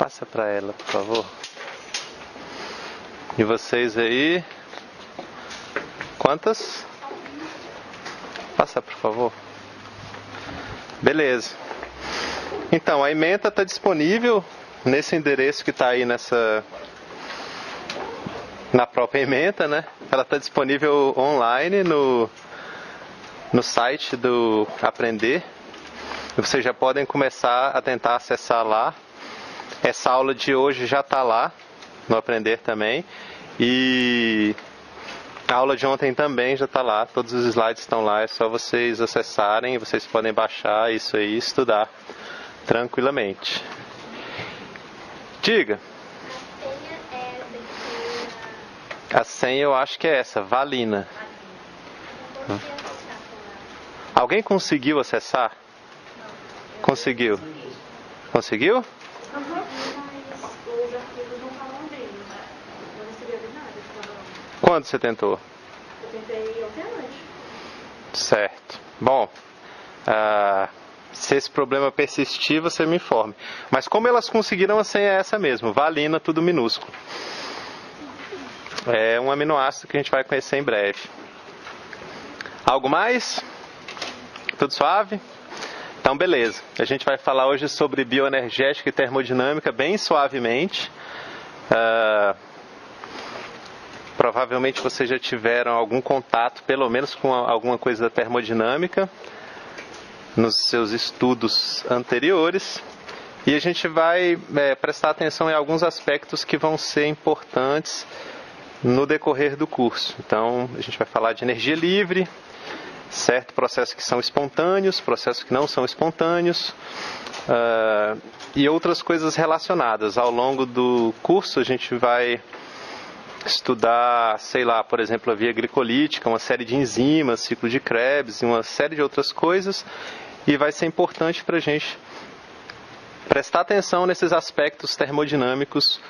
Passa para ela, por favor. E vocês aí? Quantas? Passa, por favor. Beleza. Então, a ementa está disponível nesse endereço que está aí na própria ementa, né? Ela está disponível online no site do Aprender. Vocês já podem começar a tentar acessar lá. Essa aula de hoje já está lá no Aprender também. E a aula de ontem também já está lá. Todos os slides estão lá. É só vocês acessarem. Vocês podem baixar isso aí e estudar tranquilamente. Diga. A senha eu acho que é essa, Valina. Alguém conseguiu acessar? Conseguiu? Conseguiu? Uhum. Mas os arquivos não estavam abrindo. Não recebi nada. Quando você tentou? Eu tentei ontem à noite. Certo. Bom, se esse problema persistir, você me informe. Mas como elas conseguiram, a senha é essa mesmo, Valina, tudo minúsculo. É um aminoácido que a gente vai conhecer em breve. Algo mais? Tudo suave? Então, beleza. A gente vai falar hoje sobre bioenergética e termodinâmica bem suavemente. Provavelmente vocês já tiveram algum contato, pelo menos com alguma coisa da termodinâmica, nos seus estudos anteriores. E a gente vai prestar atenção em alguns aspectos que vão ser importantes no decorrer do curso. Então, a gente vai falar de energia livre, certo? Processos que são espontâneos, processos que não são espontâneos, e outras coisas relacionadas. Ao longo do curso, a gente vai estudar, sei lá, por exemplo, a via glicolítica, uma série de enzimas, ciclo de Krebs e uma série de outras coisas, e vai ser importante para a gente prestar atenção nesses aspectos termodinâmicos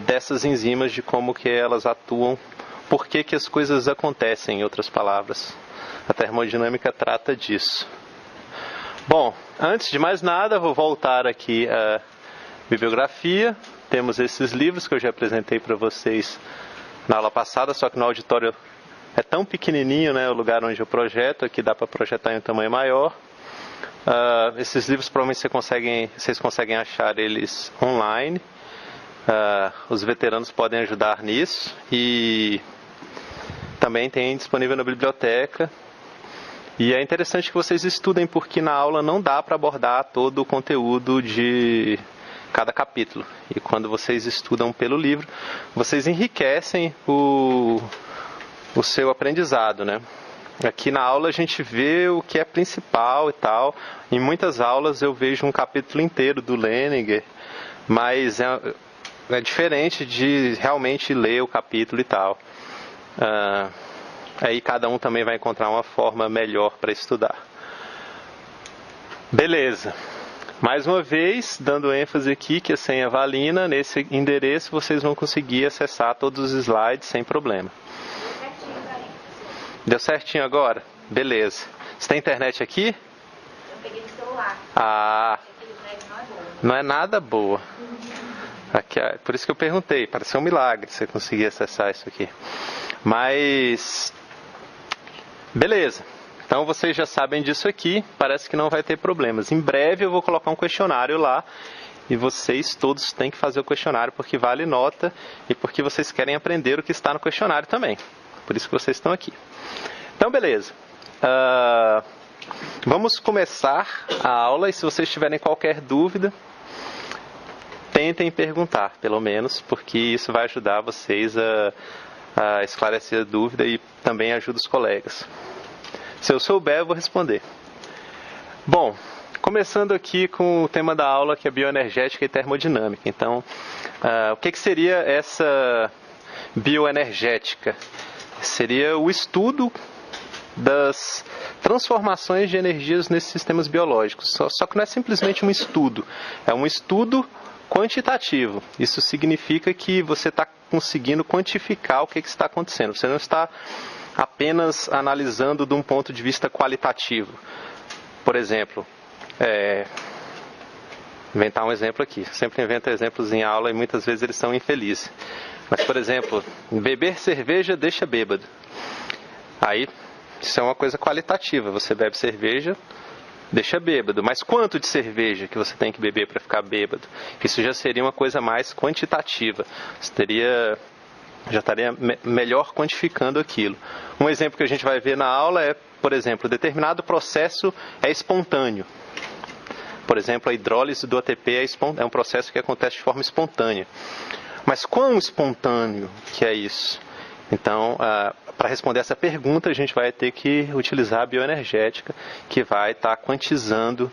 dessas enzimas, de como que elas atuam, por que que as coisas acontecem, em outras palavras. A termodinâmica trata disso. Bom, antes de mais nada, vou voltar aqui à bibliografia. Temos esses livros que eu já apresentei para vocês na aula passada, só que no auditório é tão pequenininho, né, o lugar onde eu projeto, aqui dá para projetar em um tamanho maior. Esses livros provavelmente vocês conseguem achar eles online. Os veteranos podem ajudar nisso. E também tem disponível na biblioteca. E é interessante que vocês estudem, porque na aula não dá para abordar todo o conteúdo de cada capítulo. E quando vocês estudam pelo livro, vocês enriquecem o seu aprendizado, né? Aqui na aula a gente vê o que é principal e tal. Em muitas aulas eu vejo um capítulo inteiro do Leninger, mas é diferente de realmente ler o capítulo e tal. Aí cada um também vai encontrar uma forma melhor para estudar. Beleza. Mais uma vez, dando ênfase aqui que a senha Valina, nesse endereço vocês vão conseguir acessar todos os slides sem problema. Deu certinho agora? Beleza. Você tem internet aqui? Eu peguei no celular. Ah, A internet não é boa. não é nada boa. Aqui, por isso que eu perguntei, pareceu um milagre você conseguir acessar isso aqui. Mas, beleza. Então vocês já sabem disso aqui, parece que não vai ter problemas. Em breve eu vou colocar um questionário lá e vocês todos têm que fazer o questionário porque vale nota e porque vocês querem aprender o que está no questionário também. Por isso que vocês estão aqui. Então, beleza. Vamos começar a aula e se vocês tiverem qualquer dúvida, tentem perguntar, pelo menos, porque isso vai ajudar vocês a esclarecer a dúvida e também ajuda os colegas. Se eu souber, eu vou responder. Bom, começando aqui com o tema da aula, que é bioenergética e termodinâmica. Então, o que seria essa bioenergética? Seria o estudo das transformações de energias nesses sistemas biológicos. Só que não é simplesmente um estudo, é um estudo quantitativo. Isso significa que você está conseguindo quantificar o que está acontecendo. Você não está apenas analisando de um ponto de vista qualitativo. Por exemplo, inventar um exemplo aqui. Sempre invento exemplos em aula e muitas vezes eles são infelizes. Mas, por exemplo, beber cerveja deixa bêbado. Aí, isso é uma coisa qualitativa. Você bebe cerveja, deixa bêbado. Mas quanto de cerveja que você tem que beber para ficar bêbado? Isso já seria uma coisa mais quantitativa. Você já estaria melhor quantificando aquilo. Um exemplo que a gente vai ver na aula é, por exemplo, determinado processo é espontâneo. Por exemplo, a hidrólise do ATP é um processo que acontece de forma espontânea. Mas quão espontâneo que é isso? Então, para responder essa pergunta, a gente vai ter que utilizar a bioenergética, que vai estar quantificando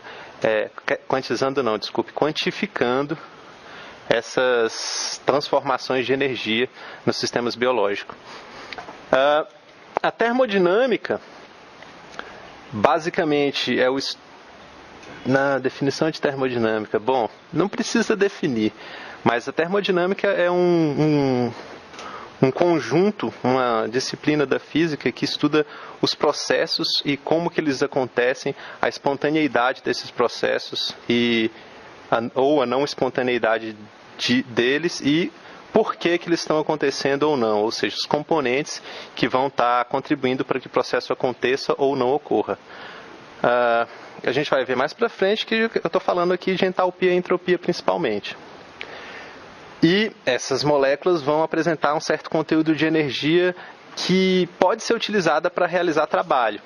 essas transformações de energia nos sistemas biológicos. A termodinâmica, basicamente, na definição de termodinâmica, bom, não precisa definir, mas a termodinâmica é um conjunto, uma disciplina da física que estuda os processos e como que eles acontecem, a espontaneidade desses processos ou a não espontaneidade deles e por que eles estão acontecendo ou não, ou seja, os componentes que vão estar contribuindo para que o processo aconteça ou não ocorra. A gente vai ver mais para frente que eu estou falando aqui de entalpia e entropia principalmente. E essas moléculas vão apresentar um certo conteúdo de energia que pode ser utilizada para realizar trabalho,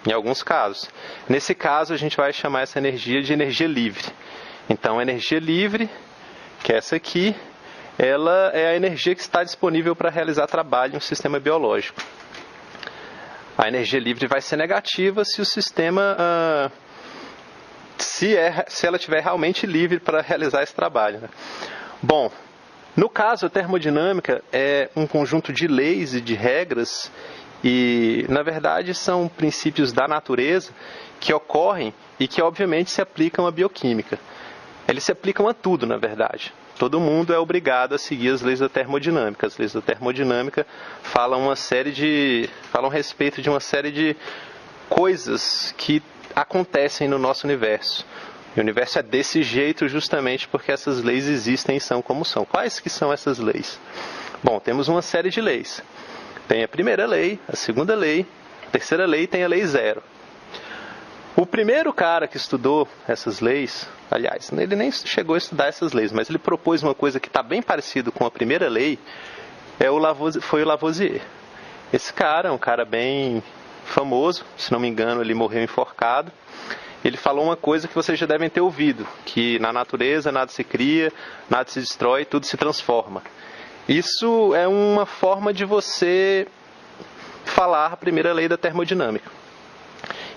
em alguns casos. Nesse caso, a gente vai chamar essa energia de energia livre. Então, a energia livre, que é essa aqui, ela é a energia que está disponível para realizar trabalho em um sistema biológico. A energia livre vai ser negativa se o sistema, se ela estiver realmente livre para realizar esse trabalho, né? Bom, no caso, a termodinâmica é um conjunto de leis e de regras e, na verdade, são princípios da natureza que ocorrem e que, obviamente, se aplicam à bioquímica. Eles se aplicam a tudo, na verdade. Todo mundo é obrigado a seguir as leis da termodinâmica. As leis da termodinâmica falam a respeito de uma série de coisas que acontecem no nosso universo. E o universo é desse jeito justamente porque essas leis existem e são como são. Quais que são essas leis? Bom, temos uma série de leis. Tem a primeira lei, a segunda lei, a terceira lei e tem a lei zero. O primeiro cara que estudou essas leis, aliás, ele nem chegou a estudar essas leis, mas ele propôs uma coisa que está bem parecido com a primeira lei, foi o Lavoisier. Esse cara é um cara bem famoso, se não me engano ele morreu enforcado. Ele falou uma coisa que vocês já devem ter ouvido, que na natureza nada se cria, nada se destrói, tudo se transforma. Isso é uma forma de você falar a primeira lei da termodinâmica.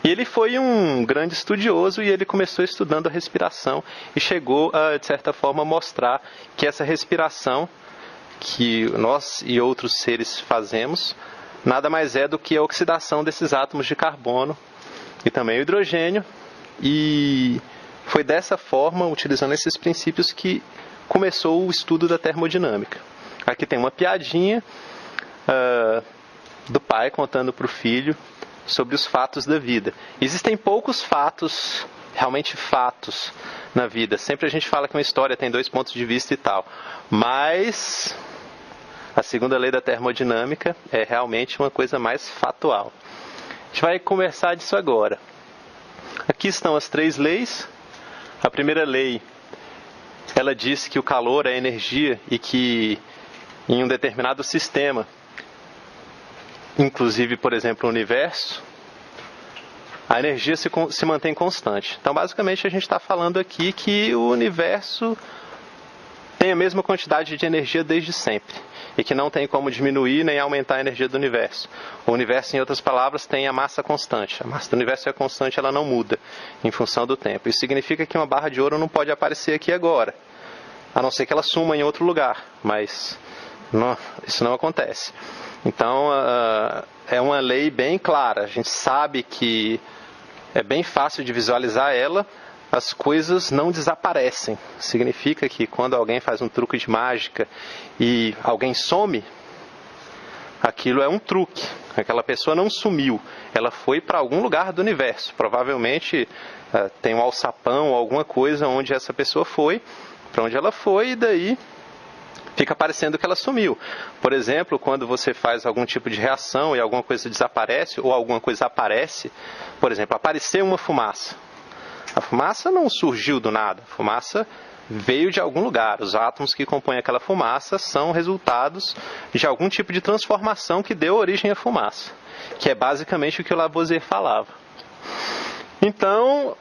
E ele foi um grande estudioso e ele começou estudando a respiração e chegou a, de certa forma, mostrar que essa respiração que nós e outros seres fazemos nada mais é do que a oxidação desses átomos de carbono e também o hidrogênio. E foi dessa forma, utilizando esses princípios, que começou o estudo da termodinâmica. Aqui tem uma piadinha do pai contando para o filho sobre os fatos da vida. Existem poucos fatos, realmente fatos, na vida. Sempre a gente fala que uma história tem dois pontos de vista e tal. Mas a segunda lei da termodinâmica é realmente uma coisa mais fatual. A gente vai conversar disso agora. Aqui estão as três leis. A primeira lei, ela diz que o calor é energia e que em um determinado sistema, inclusive, por exemplo, o universo, a energia se mantém constante. Então, basicamente, a gente está falando aqui que o universo tem a mesma quantidade de energia desde sempre e que não tem como diminuir nem aumentar a energia do universo. O universo, em outras palavras, tem a massa constante. A massa do universo é constante, ela não muda em função do tempo. Isso significa que uma barra de ouro não pode aparecer aqui agora, a não ser que ela suma em outro lugar, mas isso não acontece. Então, é uma lei bem clara. A gente sabe que é bem fácil de visualizar ela. As coisas não desaparecem. Significa que quando alguém faz um truque de mágica e alguém some, aquilo é um truque. Aquela pessoa não sumiu, ela foi para algum lugar do universo. Provavelmente tem um alçapão ou alguma coisa onde essa pessoa foi, para onde ela foi, e daí fica parecendo que ela sumiu. Por exemplo, quando você faz algum tipo de reação e alguma coisa desaparece ou alguma coisa aparece, por exemplo, apareceu uma fumaça. A fumaça não surgiu do nada, a fumaça veio de algum lugar. Os átomos que compõem aquela fumaça são resultados de algum tipo de transformação que deu origem à fumaça, que é basicamente o que o Lavoisier falava. Então,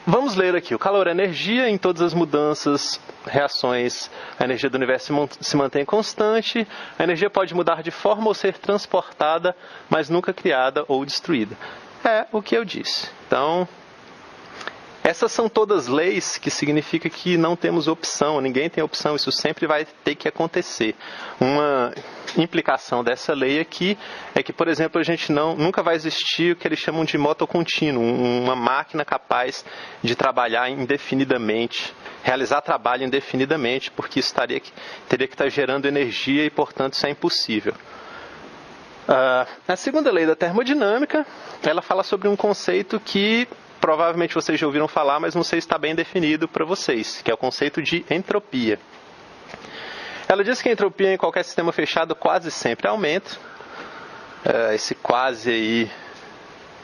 vamos ler aqui. O calor é energia, em todas as mudanças, reações, a energia do universo se mantém constante, a energia pode mudar de forma ou ser transportada, mas nunca criada ou destruída. É o que eu disse. Então, essas são todas leis, que significa que não temos opção, ninguém tem opção, isso sempre vai ter que acontecer. Uma implicação dessa lei aqui é que, por exemplo, a gente nunca vai existir o que eles chamam de moto contínuo, uma máquina capaz de trabalhar indefinidamente, realizar trabalho indefinidamente, porque isso teria que estar gerando energia e, portanto, isso é impossível. A segunda lei da termodinâmica, ela fala sobre um conceito que provavelmente vocês já ouviram falar, mas não sei se está bem definido para vocês, que é o conceito de entropia. Ela diz que a entropia em qualquer sistema fechado quase sempre aumenta. Esse quase aí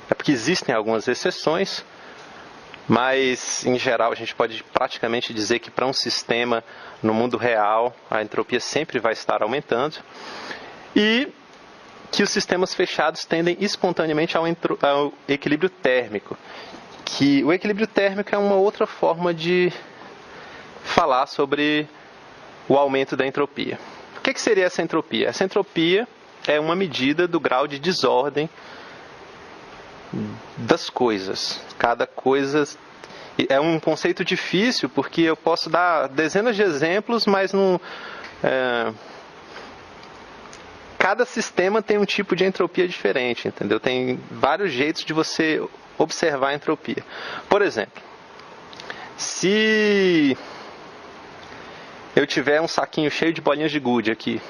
é porque existem algumas exceções, mas em geral a gente pode praticamente dizer que para um sistema no mundo real a entropia sempre vai estar aumentando. E que os sistemas fechados tendem espontaneamente ao equilíbrio térmico. Que o equilíbrio térmico é uma outra forma de falar sobre o aumento da entropia. O que seria essa entropia? Essa entropia é uma medida do grau de desordem das coisas. Cada coisa é um conceito difícil, porque eu posso dar dezenas de exemplos, mas não... Cada sistema tem um tipo de entropia diferente, entendeu? Tem vários jeitos de você observar a entropia. Por exemplo, se eu tiver um saquinho cheio de bolinhas de gude aqui,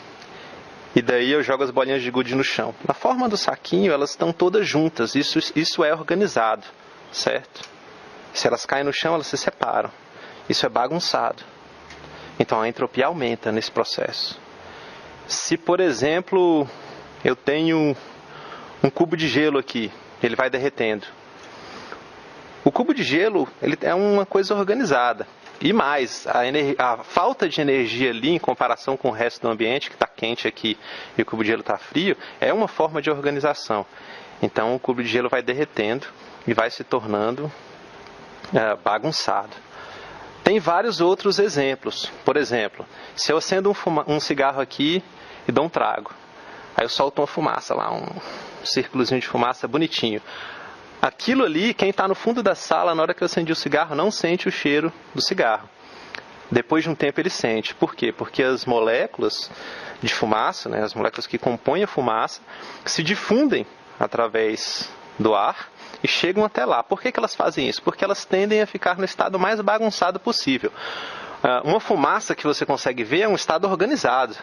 e daí eu jogo as bolinhas de gude no chão. Na forma do saquinho, elas estão todas juntas. Isso é organizado, certo? Se elas caem no chão, elas se separam. Isso é bagunçado. Então a entropia aumenta nesse processo. Se, por exemplo, eu tenho um cubo de gelo aqui, ele vai derretendo. O cubo de gelo ele é uma coisa organizada. E mais, a falta de energia ali, em comparação com o resto do ambiente, que está quente aqui e o cubo de gelo está frio, é uma forma de organização. Então o cubo de gelo vai derretendo e vai se tornando bagunçado. Tem vários outros exemplos. Por exemplo, se eu acendo um cigarro aqui e dou um trago, aí eu solto uma fumaça lá, um círculozinho de fumaça bonitinho. Aquilo ali, quem está no fundo da sala, na hora que eu acendi o cigarro, não sente o cheiro do cigarro. Depois de um tempo ele sente. Por quê? Porque as moléculas de fumaça, né, as moléculas que compõem a fumaça, se difundem através do ar e chegam até lá. Por que elas fazem isso? Porque elas tendem a ficar no estado mais bagunçado possível. Uma fumaça que você consegue ver é um estado organizado.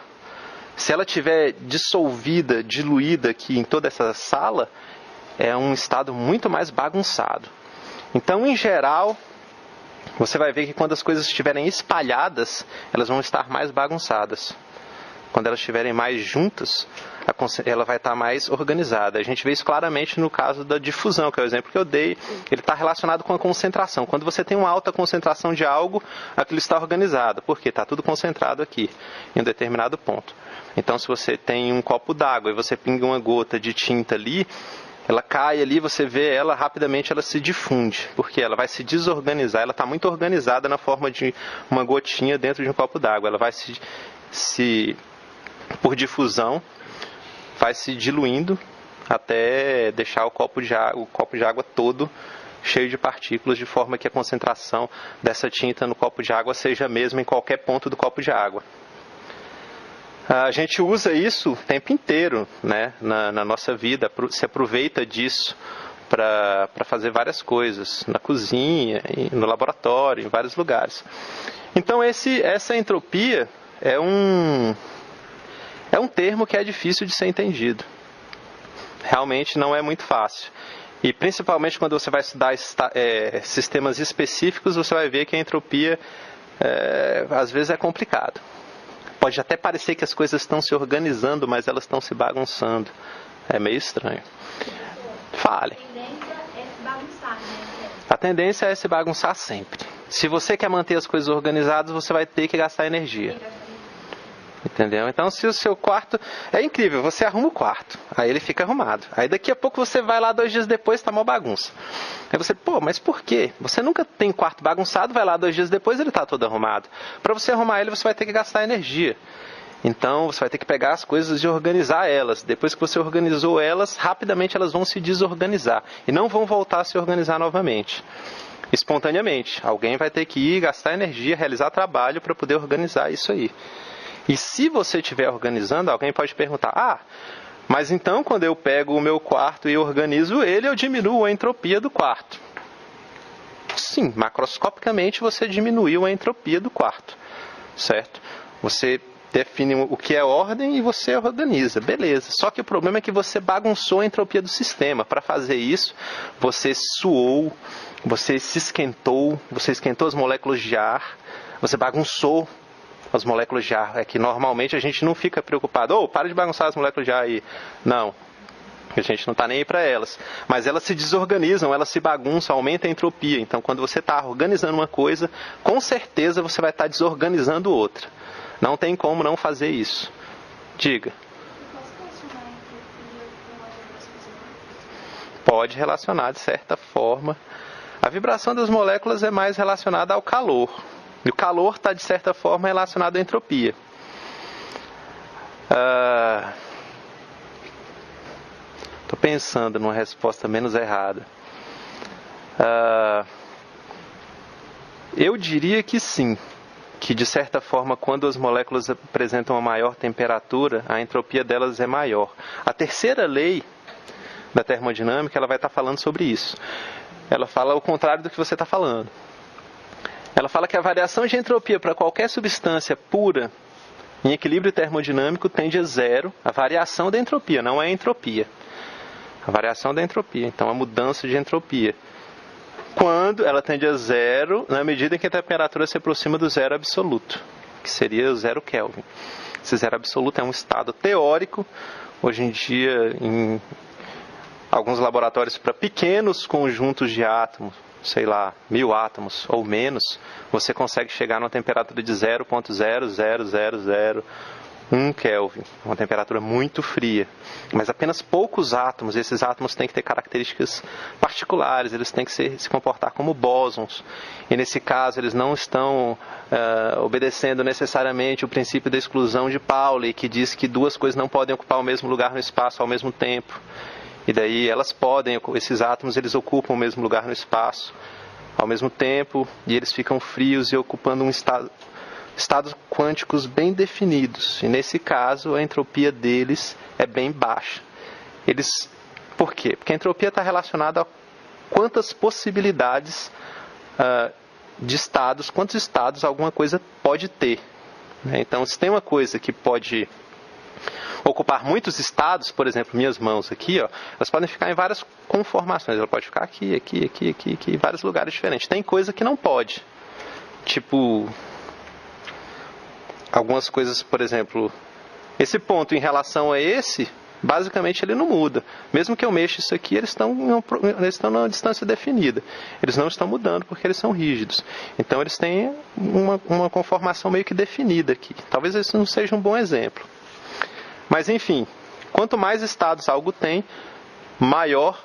Se ela estiver dissolvida, diluída aqui em toda essa sala, é um estado muito mais bagunçado. Então, em geral, você vai ver que quando as coisas estiverem espalhadas, elas vão estar mais bagunçadas. Quando elas estiverem mais juntas, ela vai estar mais organizada. A gente vê isso claramente no caso da difusão, que é o exemplo que eu dei. Ele está relacionado com a concentração. Quando você tem uma alta concentração de algo, aquilo está organizado. Por quê? Está tudo concentrado aqui, em um determinado ponto. Então, se você tem um copo d'água e você pinga uma gota de tinta ali, ela cai ali, você vê ela, rapidamente ela se difunde, porque ela vai se desorganizar, ela está muito organizada na forma de uma gotinha dentro de um copo d'água. Ela vai por difusão, vai se diluindo até deixar o copo de água todo cheio de partículas, de forma que a concentração dessa tinta no copo de água seja a mesma em qualquer ponto do copo de água. A gente usa isso o tempo inteiro, né, na nossa vida, se aproveita disso para fazer várias coisas, na cozinha, no laboratório, em vários lugares. Então essa entropia é É um termo que é difícil de ser entendido. Realmente não é muito fácil. E principalmente quando você vai estudar sistemas específicos, você vai ver que a entropia às vezes é complicado. Pode até parecer que as coisas estão se organizando, mas elas estão se bagunçando. É meio estranho. Fale. A tendência é se bagunçar sempre. Se você quer manter as coisas organizadas, você vai ter que gastar energia. Entendeu? Então, se o seu quarto... É incrível, você arruma o quarto, aí ele fica arrumado. Aí daqui a pouco você vai lá 2 dias depois, tá mó bagunça. Aí você, mas por quê? Você nunca tem quarto bagunçado, vai lá 2 dias depois, ele tá todo arrumado. Para você arrumar ele, você vai ter que gastar energia. Então, você vai ter que pegar as coisas e organizar elas. Depois que você organizou elas, rapidamente elas vão se desorganizar. E não vão voltar a se organizar novamente. Espontaneamente. Alguém vai ter que ir, gastar energia, realizar trabalho para poder organizar isso aí. E se você estiver organizando, alguém pode perguntar, mas então quando eu pego o meu quarto e organizo ele, eu diminuo a entropia do quarto. Sim, macroscopicamente você diminuiu a entropia do quarto, certo? Você define o que é ordem e você organiza, beleza. Só que o problema é que você bagunçou a entropia do sistema. Para fazer isso, você suou, você se esquentou, você esquentou as moléculas de ar, você bagunçou as moléculas de ar. É que normalmente a gente não fica preocupado, para de bagunçar as moléculas de ar aí. Não, a gente não está nem aí para elas. Mas elas se desorganizam, elas se bagunçam, aumenta a entropia. Então quando você está organizando uma coisa, com certeza você vai estar desorganizando outra. Não tem como não fazer isso. Diga. Pode relacionar de certa forma. A vibração das moléculas é mais relacionada ao calor. E o calor está, de certa forma, relacionado à entropia. Estou pensando numa resposta menos errada. Eu diria que sim. Que, de certa forma, quando as moléculas apresentam uma maior temperatura, a entropia delas é maior. A terceira lei da termodinâmica, ela vai estar falando sobre isso. Ela fala o contrário do que você está falando. Ela fala que a variação de entropia para qualquer substância pura em equilíbrio termodinâmico tende a zero. A variação da entropia, não é a entropia. A variação da entropia, então a mudança de entropia. Quando ela tende a zero, na medida em que a temperatura se aproxima do zero absoluto, que seria o 0 Kelvin. Esse zero absoluto é um estado teórico. Hoje em dia, em alguns laboratórios para pequenos conjuntos de átomos, sei lá, 1000 átomos ou menos, você consegue chegar numa temperatura de 0,00001 Kelvin, uma temperatura muito fria. Mas apenas poucos átomos, esses átomos têm que ter características particulares, eles têm que se comportar como bósons. E nesse caso eles não estão obedecendo necessariamente o princípio da exclusão de Pauli, que diz que 2 coisas não podem ocupar o mesmo lugar no espaço ao mesmo tempo. E daí esses átomos eles ocupam o mesmo lugar no espaço ao mesmo tempo, e eles ficam frios e ocupando estados quânticos bem definidos. E nesse caso, a entropia deles é bem baixa. Por quê? Porque a entropia está relacionada a quantas possibilidades de estados, quantos estados alguma coisa pode ter. Então, se tem uma coisa que pode ocupar muitos estados, por exemplo, minhas mãos aqui, elas podem ficar em várias conformações. Ela pode ficar aqui, em vários lugares diferentes. Tem coisa que não pode. Tipo, algumas coisas, por exemplo, esse ponto em relação a esse, basicamente ele não muda. Mesmo que eu mexa isso aqui, eles estão numa distância definida. Eles não estão mudando porque eles são rígidos. Então eles têm uma conformação meio que definida aqui. Talvez esse não seja um bom exemplo. Mas enfim, quanto mais estados algo tem, maior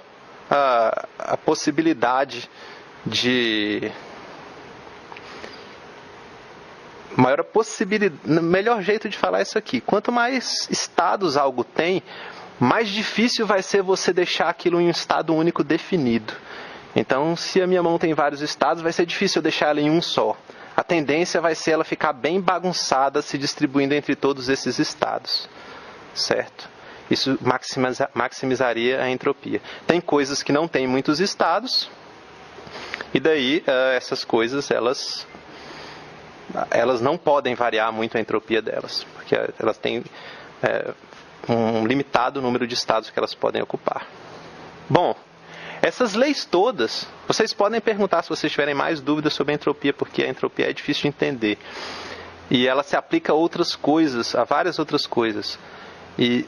a possibilidade de... Melhor jeito de falar isso aqui. Quanto mais estados algo tem, mais difícil vai ser você deixar aquilo em um estado único definido. Então, se a minha mão tem vários estados, vai ser difícil eu deixar ela em um só. A tendência vai ser ela ficar bem bagunçada, se distribuindo entre todos esses estados. Certo? Isso maximizaria a entropia. Tem coisas que não têm muitos estados, e daí essas coisas, elas não podem variar muito a entropia delas, porque elas têm um limitado número de estados que elas podem ocupar. Bom, essas leis todas, vocês podem perguntar se vocês tiverem mais dúvidas sobre a entropia, porque a entropia é difícil de entender. E ela se aplica a outras coisas, a várias outras coisas. E,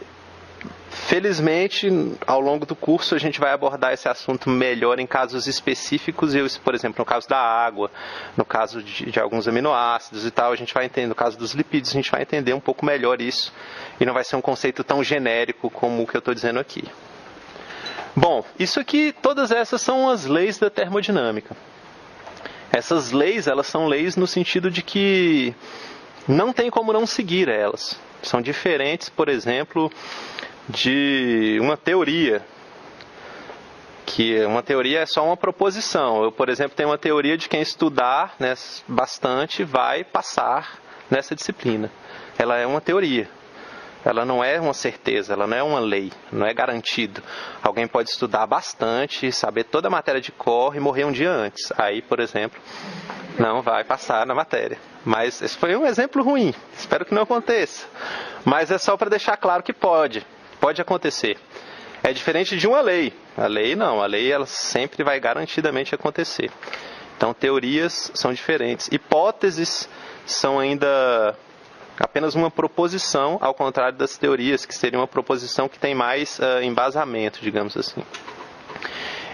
felizmente, ao longo do curso, a gente vai abordar esse assunto melhor em casos específicos. Por exemplo, no caso da água, no caso de alguns aminoácidos e tal, a gente vai entender, no caso dos lipídios, a gente vai entender um pouco melhor isso. E não vai ser um conceito tão genérico como o que eu estou dizendo aqui. Bom, isso aqui, todas essas são as leis da termodinâmica. Essas leis, elas são leis no sentido de que não tem como não seguir elas. São diferentes, por exemplo, de uma teoria. Que uma teoria é só uma proposição. Eu, por exemplo, tenho uma teoria de quem estudar, né, bastante vai passar nessa disciplina. Ela é uma teoria. Ela não é uma certeza, ela não é uma lei, não é garantido. Alguém pode estudar bastante, saber toda a matéria de cor e morrer um dia antes. Aí, por exemplo, não vai passar na matéria. Mas esse foi um exemplo ruim, espero que não aconteça. Mas é só para deixar claro que pode acontecer. É diferente de uma lei. A lei não, a lei ela sempre vai garantidamente acontecer. Então, teorias são diferentes. Hipóteses são ainda apenas uma proposição, ao contrário das teorias, que seria uma proposição que tem mais embasamento, digamos assim.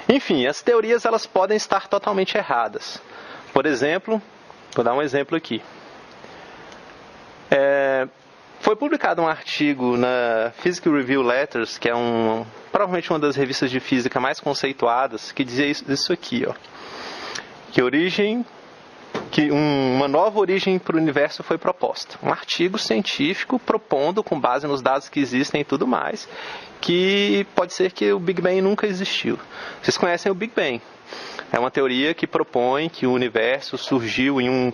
Enfim, as teorias elas podem estar totalmente erradas. Por exemplo, vou dar um exemplo aqui. Foi publicado um artigo na Physics Review Letters, que é provavelmente uma das revistas de física mais conceituadas, que dizia isso aqui, ó, que uma nova origem para o universo foi proposta. Um artigo científico propondo, com base nos dados que existem e tudo mais, que pode ser que o Big Bang nunca existiu. Vocês conhecem o Big Bang. É uma teoria que propõe que o universo surgiu em um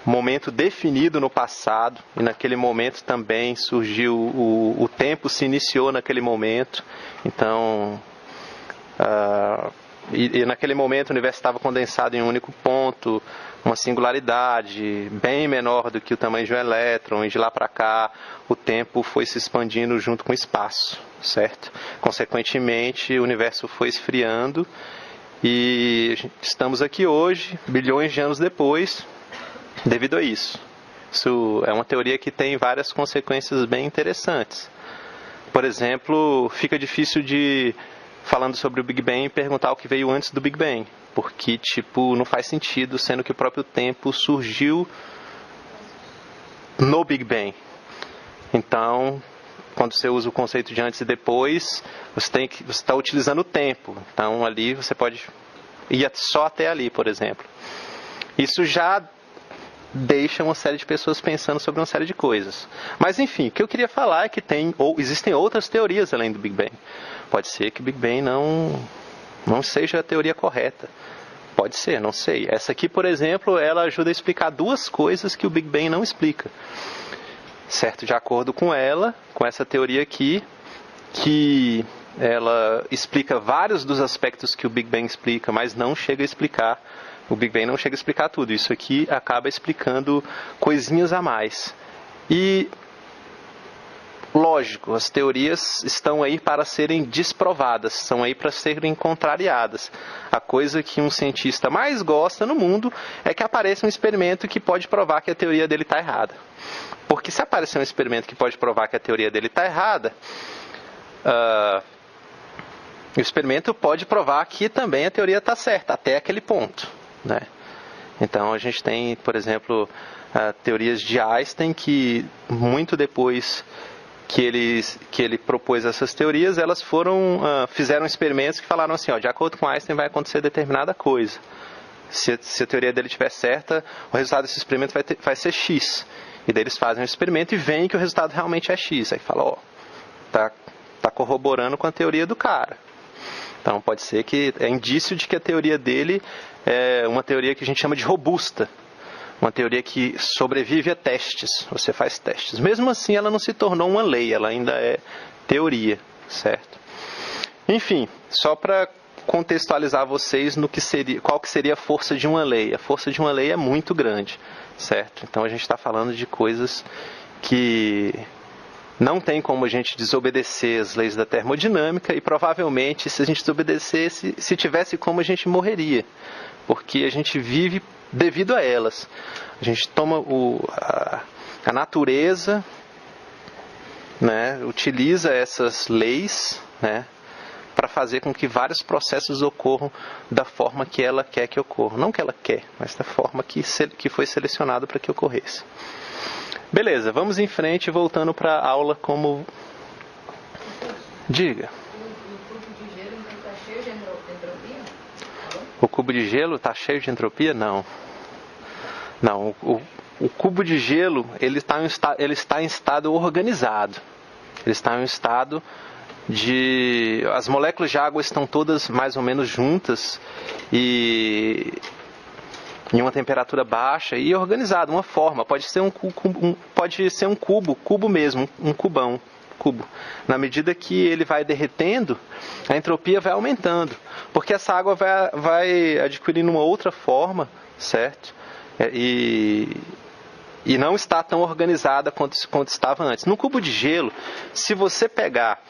momento definido no passado, e naquele momento também surgiu, o tempo se iniciou naquele momento. Então, e naquele momento o universo estava condensado em um único ponto, uma singularidade bem menor do que o tamanho de um elétron, e de lá para cá o tempo foi se expandindo junto com o espaço, certo? Consequentemente, o universo foi esfriando e estamos aqui hoje, bilhões de anos depois, devido a isso. Isso é uma teoria que tem várias consequências bem interessantes. Por exemplo, fica difícil de, falando sobre o Big Bang, perguntar o que veio antes do Big Bang. Porque, não faz sentido, sendo que o próprio tempo surgiu no Big Bang. Então, quando você usa o conceito de antes e depois, você está utilizando o tempo. Então, ali você pode ir só até ali, por exemplo. Isso já deixa uma série de pessoas pensando sobre uma série de coisas. Mas, enfim, o que eu queria falar é que existem outras teorias além do Big Bang. Pode ser que o Big Bang não seja a teoria correta. Pode ser, não sei. Essa aqui, por exemplo, ela ajuda a explicar duas coisas que o Big Bang não explica. Certo? De acordo com ela, com essa teoria aqui, que ela explica vários dos aspectos que o Big Bang explica, mas não chega a explicar. O Big Bang não chega a explicar tudo. Isso aqui acaba explicando coisinhas a mais. E, lógico, as teorias estão aí para serem desprovadas, estão aí para serem contrariadas. A coisa que um cientista mais gosta no mundo é que apareça um experimento que pode provar que a teoria dele está errada. Porque se aparecer um experimento que pode provar que a teoria dele está errada, o experimento pode provar que também a teoria está certa, até aquele ponto, né? Então a gente tem, por exemplo, teorias de Einstein que muito depois que ele propôs essas teorias, elas fizeram experimentos que falaram assim, de acordo com Einstein vai acontecer determinada coisa. Se a teoria dele estiver certa, o resultado desse experimento vai ser X. E daí eles fazem um experimento e veem que o resultado realmente é X. Aí fala, tá corroborando com a teoria do cara. Então pode ser que é indício de que a teoria dele é uma teoria que a gente chama de robusta. Uma teoria que sobrevive a testes. Você faz testes. Mesmo assim, ela não se tornou uma lei. Ela ainda é teoria, certo? Enfim, só para contextualizar vocês qual que seria a força de uma lei. A força de uma lei é muito grande, certo? Então a gente está falando de coisas que não tem como a gente desobedecer as leis da termodinâmica e provavelmente se a gente desobedecesse, se tivesse como a gente morreria, porque a gente vive devido a elas. A gente toma a natureza, né, utiliza essas leis, né, para fazer com que vários processos ocorram da forma que ela quer que ocorram. Não que ela quer, mas da forma que foi selecionado para que ocorresse. Beleza, vamos em frente, voltando para a aula como... Diga. O cubo de gelo então está cheio de entropia? O cubo de gelo está cheio de entropia? Não. Não, o cubo de gelo ele está em estado organizado. Ele está em um estado de... As moléculas de água estão todas mais ou menos juntas e em uma temperatura baixa e organizado, uma forma. Pode ser um cubo mesmo, um cubo. Na medida que ele vai derretendo, a entropia vai aumentando, porque essa água vai adquirindo uma outra forma, certo? E não está tão organizada quanto estava antes. No cubo de gelo, se você pegar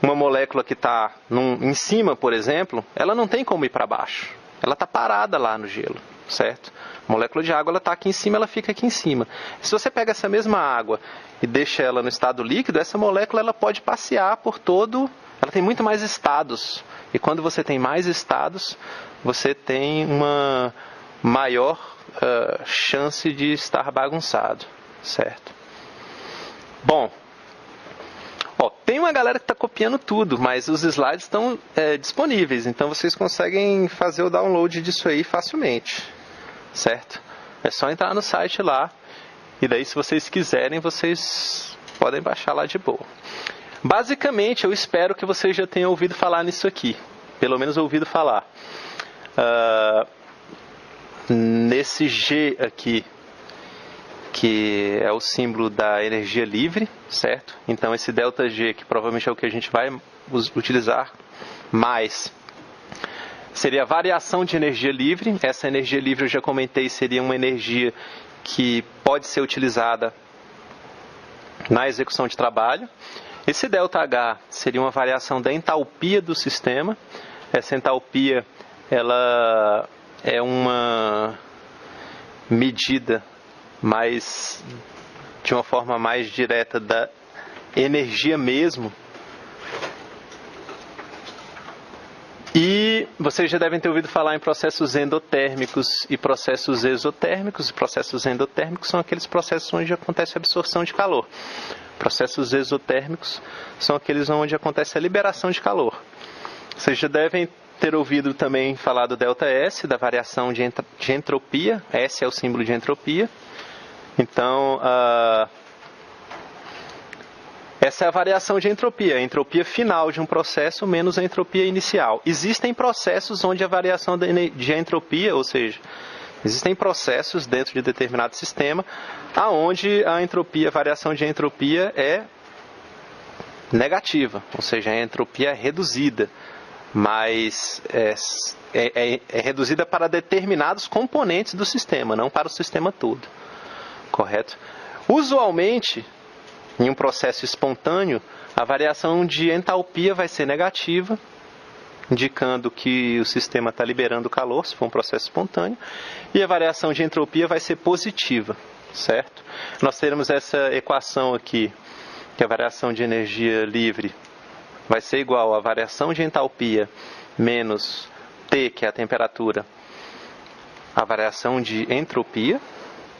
uma molécula que está em cima, por exemplo, ela não tem como ir para baixo. Ela está parada lá no gelo, certo? A molécula de água está aqui em cima, ela fica aqui em cima. Se você pega essa mesma água e deixa ela no estado líquido, essa molécula ela pode passear por todo... Ela tem muito mais estados. E quando você tem mais estados, você tem uma maior chance de estar bagunçado, certo? Bom, tem uma galera que está copiando tudo, mas os slides estão disponíveis, então vocês conseguem fazer o download disso aí facilmente, certo? É só entrar no site lá, e daí se vocês quiserem, vocês podem baixar lá de boa. Basicamente, eu espero que vocês já tenham ouvido falar nisso aqui, pelo menos ouvido falar. Nesse G aqui, que é o símbolo da energia livre, certo? Então esse ΔG, que provavelmente é o que a gente vai utilizar mais, seria a variação de energia livre. Essa energia livre, eu já comentei, seria uma energia que pode ser utilizada na execução de trabalho. Esse ΔH seria uma variação da entalpia do sistema. Essa entalpia, ela é uma medida de uma forma mais direta da energia mesmo. E vocês já devem ter ouvido falar em processos endotérmicos e processos exotérmicos. E processos endotérmicos são aqueles processos onde acontece a absorção de calor. Processos exotérmicos são aqueles onde acontece a liberação de calor. Vocês já devem ter ouvido também falar do ΔS, da variação de entropia. S é o símbolo de entropia. Então, essa é a variação de entropia, a entropia final de um processo menos a entropia inicial. Existem processos onde a variação de entropia, ou seja, existem processos dentro de determinado sistema aonde a variação de entropia é negativa, ou seja, a entropia é reduzida, mas é reduzida para determinados componentes do sistema, não para o sistema todo. Correto? Usualmente, em um processo espontâneo, a variação de entalpia vai ser negativa, indicando que o sistema está liberando calor, se for um processo espontâneo, e a variação de entropia vai ser positiva, certo? Nós teremos essa equação aqui, que a variação de energia livre vai ser igual à variação de entalpia menos T, que é a temperatura, a variação de entropia.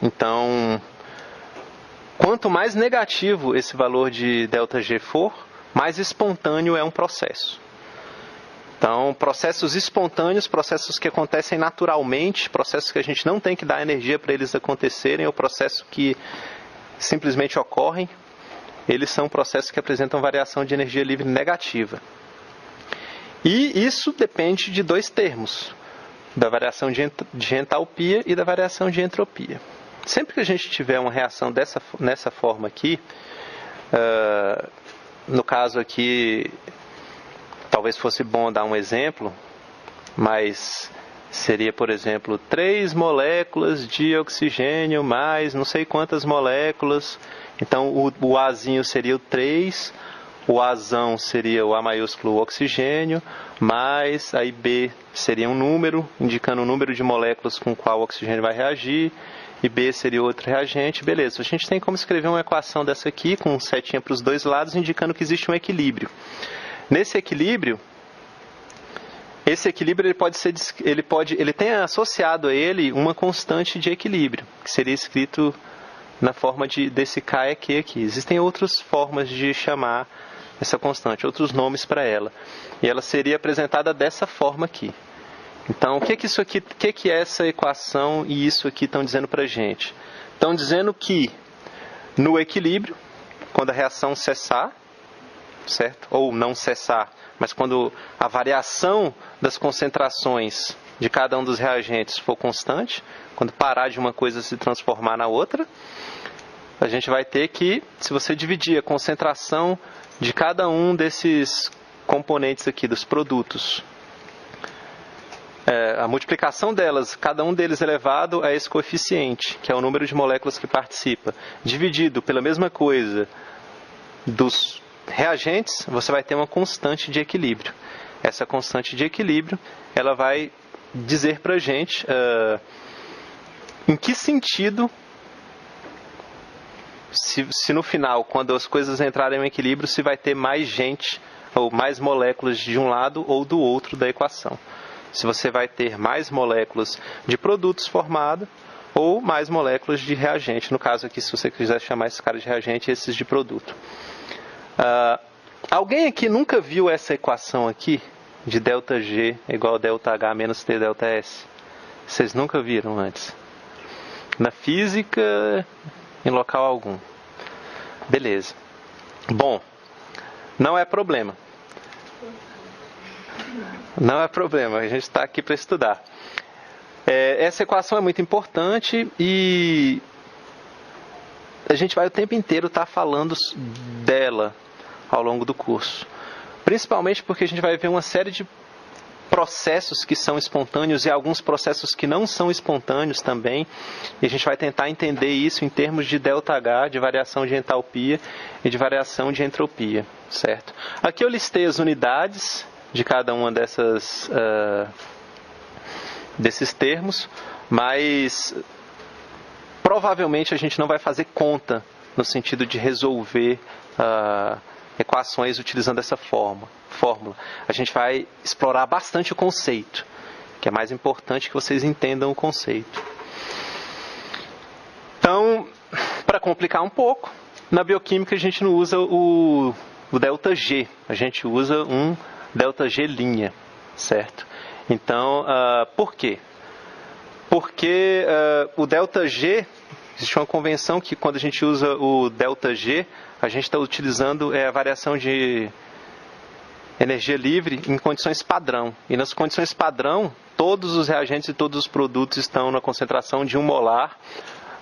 Então, quanto mais negativo esse valor de ΔG for, mais espontâneo é um processo. Então, processos espontâneos, processos que acontecem naturalmente, processos que a gente não tem que dar energia para eles acontecerem, ou processos que simplesmente ocorrem, eles são processos que apresentam variação de energia livre negativa. E isso depende de dois termos, da variação de entalpia e da variação de entropia. Sempre que a gente tiver uma reação nessa forma aqui, no caso aqui, talvez fosse bom dar um exemplo, mas seria, por exemplo, 3 moléculas de oxigênio mais não sei quantas moléculas. Então, o Azinho seria o 3, o Azão seria o A maiúsculo, o oxigênio, mais aí B seria um número, indicando o número de moléculas com o qual o oxigênio vai reagir, e B seria outro reagente. Beleza, a gente tem como escrever uma equação dessa aqui, com setinha para os dois lados, indicando que existe um equilíbrio. Nesse equilíbrio, esse equilíbrio ele tem associado a ele uma constante de equilíbrio, que seria escrito na forma desse K é Q aqui. Existem outras formas de chamar essa constante, outros nomes para ela. E ela seria apresentada dessa forma aqui. Então, o que é essa equação e isso aqui estão dizendo para a gente? Estão dizendo que no equilíbrio, quando a reação cessar, certo? Ou não cessar, mas quando a variação das concentrações de cada um dos reagentes for constante, quando parar de uma coisa se transformar na outra, a gente vai ter que, se você dividir a concentração de cada um desses componentes aqui, dos produtos, a multiplicação delas, cada um deles elevado a esse coeficiente, que é o número de moléculas que participa, dividido pela mesma coisa dos reagentes, você vai ter uma constante de equilíbrio. Essa constante de equilíbrio, ela vai dizer para a gente em que sentido, se no final, quando as coisas entrarem em equilíbrio, se vai ter mais gente ou mais moléculas de um lado ou do outro da equação. Se você vai ter mais moléculas de produtos formados ou mais moléculas de reagente. No caso aqui, se você quiser chamar esses caras de reagente, esses de produto. Alguém aqui nunca viu essa equação aqui? De ΔG igual a ΔH menos T ΔS? Vocês nunca viram antes? Na física, em local algum. Beleza. Bom, não é problema. Não é problema, a gente está aqui para estudar. Essa equação é muito importante e a gente vai o tempo inteiro estar falando dela ao longo do curso. Principalmente porque a gente vai ver uma série de processos que são espontâneos e alguns processos que não são espontâneos também. E a gente vai tentar entender isso em termos de ΔH, de variação de entalpia e de variação de entropia, certo? Aqui eu listei as unidades de cada uma desses termos, mas provavelmente a gente não vai fazer conta no sentido de resolver equações utilizando essa fórmula. A gente vai explorar bastante o conceito, que é mais importante que vocês entendam o conceito. Então, para complicar um pouco, na bioquímica a gente não usa o ΔG, a gente usa um ΔG', certo? Então, por quê? Porque o ΔG, existe uma convenção que quando a gente usa o ΔG, a gente está utilizando a variação de energia livre em condições padrão. E nas condições padrão, todos os reagentes e todos os produtos estão na concentração de 1 molar,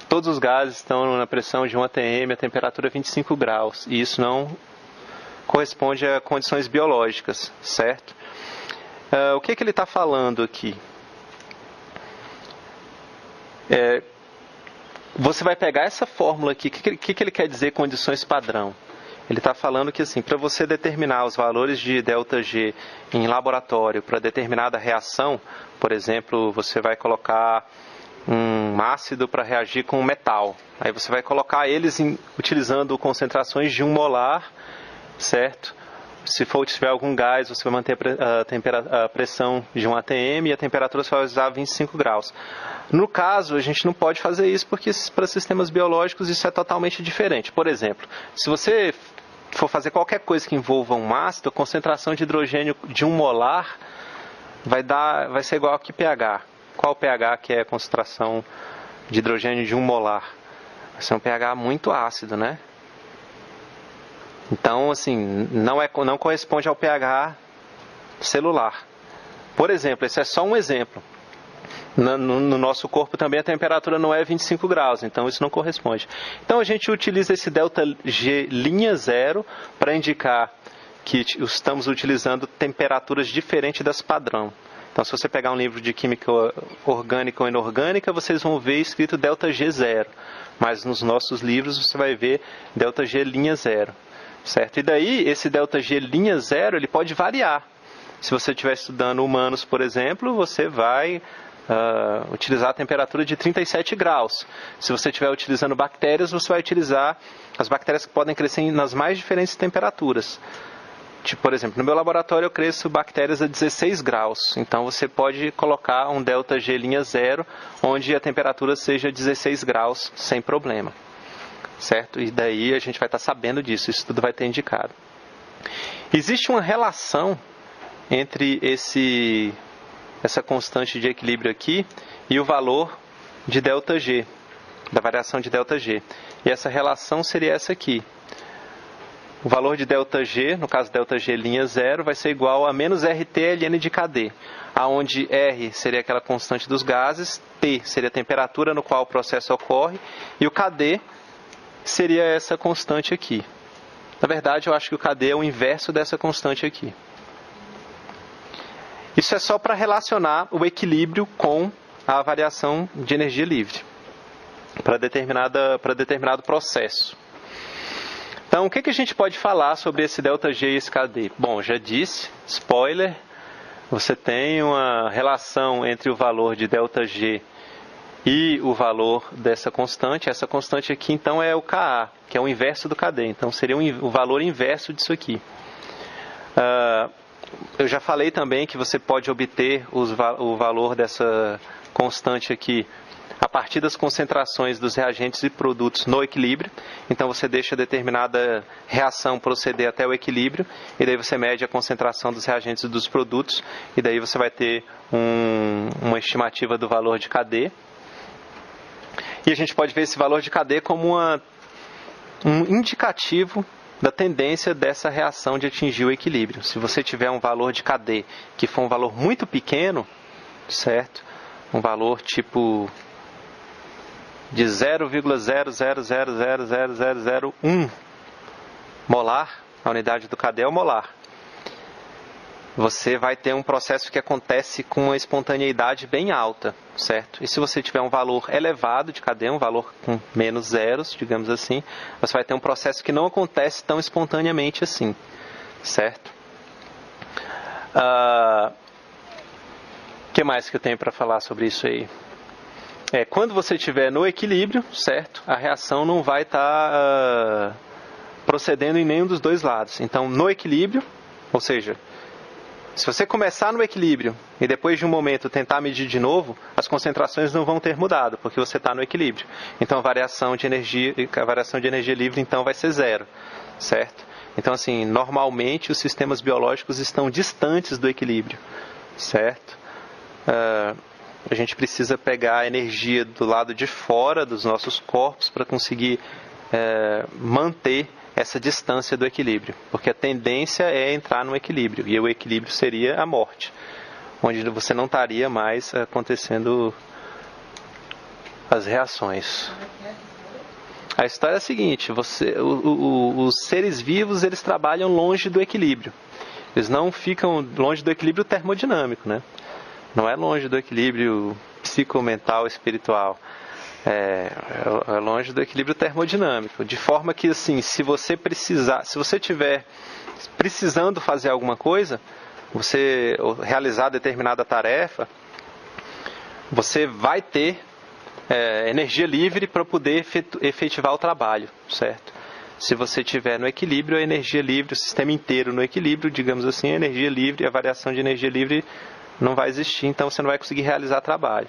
todos os gases estão na pressão de 1 atm, a temperatura é 25 graus. E isso não corresponde a condições biológicas, certo? O que ele está falando aqui? Você vai pegar essa fórmula aqui, o que ele quer dizer condições padrão? Ele está falando que assim, para você determinar os valores de ΔG em laboratório para determinada reação, por exemplo, você vai colocar um ácido para reagir com um metal. Aí você vai colocar eles utilizando concentrações de 1 molar, certo? Se tiver algum gás, você vai manter a pressão de 1 atm e a temperatura você vai usar 25 graus. No caso, a gente não pode fazer isso porque para sistemas biológicos isso é totalmente diferente. Por exemplo, se você for fazer qualquer coisa que envolva um ácido, a concentração de hidrogênio de 1 molar vai ser igual a que pH. Qual o pH que é a concentração de hidrogênio de 1 molar? Vai ser um pH muito ácido, né? Então, assim, não corresponde ao pH celular. Por exemplo, esse é só um exemplo. No nosso corpo também a temperatura não é 25 graus, então isso não corresponde. Então a gente utiliza esse ΔG'0 para indicar que estamos utilizando temperaturas diferentes das padrão. Então Então, se você pegar um livro de química orgânica ou inorgânica, vocês vão ver escrito ΔG0. Mas nos nossos livros você vai ver ΔG'0. Certo? E daí, esse ΔG'0, ele pode variar. Se você estiver estudando humanos, por exemplo, você vai utilizar a temperatura de 37 graus. Se você estiver utilizando bactérias, você vai utilizar as bactérias que podem crescer nas mais diferentes temperaturas. Tipo, por exemplo, no meu laboratório eu cresço bactérias a 16 graus. Então você pode colocar um ΔG'0 onde a temperatura seja 16 graus sem problema. Certo? E daí a gente vai estar sabendo disso, isso tudo vai ter indicado. Existe uma relação entre essa constante de equilíbrio aqui e o valor de ΔG, da variação de ΔG. E essa relação seria essa aqui. O valor de ΔG, no caso ΔG'0, vai ser igual a menos RT ln de KD, aonde R seria aquela constante dos gases, T seria a temperatura no qual o processo ocorre, e o KD seria essa constante aqui. Na verdade, eu acho que o KD é o inverso dessa constante aqui. Isso é só para relacionar o equilíbrio com a variação de energia livre para determinado processo. Então, o que a gente pode falar sobre esse ΔG e esse KD? Bom, já disse, spoiler, você tem uma relação entre o valor de ΔG e o valor dessa constante. Essa constante aqui, então, é o Ka, que é o inverso do KD. Então, seria o valor inverso disso aqui. Eu já falei também que você pode obter o valor dessa constante aqui a partir das concentrações dos reagentes e produtos no equilíbrio. Então você deixa determinada reação proceder até o equilíbrio, e daí você mede a concentração dos reagentes e dos produtos, e daí você vai ter uma estimativa do valor de KD. E a gente pode ver esse valor de KD como um indicativo da tendência dessa reação de atingir o equilíbrio. Se você tiver um valor de KD que for um valor muito pequeno, certo? Um valor tipo de 0,0000001 molar, a unidade do KD é o molar. Você vai ter um processo que acontece com uma espontaneidade bem alta, certo? E se você tiver um valor elevado de KD, um valor com menos zeros, digamos assim, você vai ter um processo que não acontece tão espontaneamente assim, certo? O que mais que eu tenho para falar sobre isso aí? Quando você estiver no equilíbrio, certo? A reação não vai estar procedendo em nenhum dos dois lados. Então, no equilíbrio, ou seja, se você começar no equilíbrio e depois de um momento tentar medir de novo, as concentrações não vão ter mudado, porque você está no equilíbrio. Então a variação de energia livre então vai ser zero, certo? Então assim, normalmente os sistemas biológicos estão distantes do equilíbrio, certo? A gente precisa pegar a energia do lado de fora dos nossos corpos para conseguir manter essa distância do equilíbrio, porque a tendência é entrar no equilíbrio, e o equilíbrio seria a morte, onde você não estaria mais acontecendo as reações. A história é a seguinte: os seres vivos, eles trabalham longe do equilíbrio, eles não ficam longe do equilíbrio termodinâmico, né? Não é longe do equilíbrio psicomental, espiritual. É longe do equilíbrio termodinâmico, de forma que assim, se você estiver precisando fazer alguma coisa, você realizar determinada tarefa, você vai ter energia livre para poder efetivar o trabalho, certo? Se você estiver no equilíbrio, a energia livre, o sistema inteiro no equilíbrio, digamos assim, a energia livre, a variação de energia livre não vai existir, então você não vai conseguir realizar trabalho.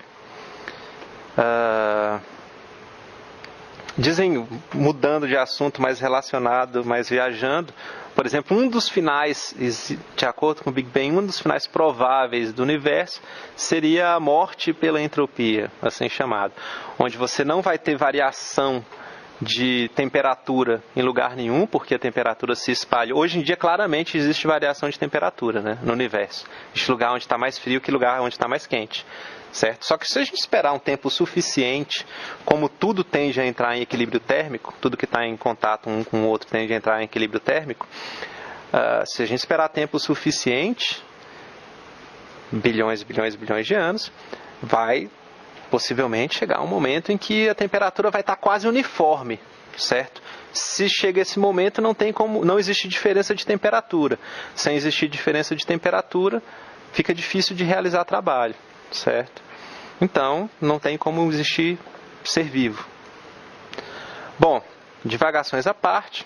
Dizem, mudando de assunto, mais relacionado, mais viajando, por exemplo, um dos finais, de acordo com o Big Bang, um dos finais prováveis do universo seria a morte pela entropia, assim chamado, onde você não vai ter variação de temperatura em lugar nenhum, porque a temperatura se espalha. Hoje em dia, claramente, existe variação de temperatura, né, no universo. Existe lugar onde está mais frio que lugar onde está mais quente, certo? Só que se a gente esperar um tempo suficiente, como tudo tende a entrar em equilíbrio térmico, tudo que está em contato um com o outro tende a entrar em equilíbrio térmico, se a gente esperar tempo suficiente, bilhões e bilhões e bilhões de anos, vai possivelmente chegar um momento em que a temperatura vai estar quase uniforme, certo? Se chega esse momento, não existe diferença de temperatura. Sem existir diferença de temperatura, fica difícil de realizar trabalho, certo? Então, não tem como existir ser vivo. Bom, divagações à parte.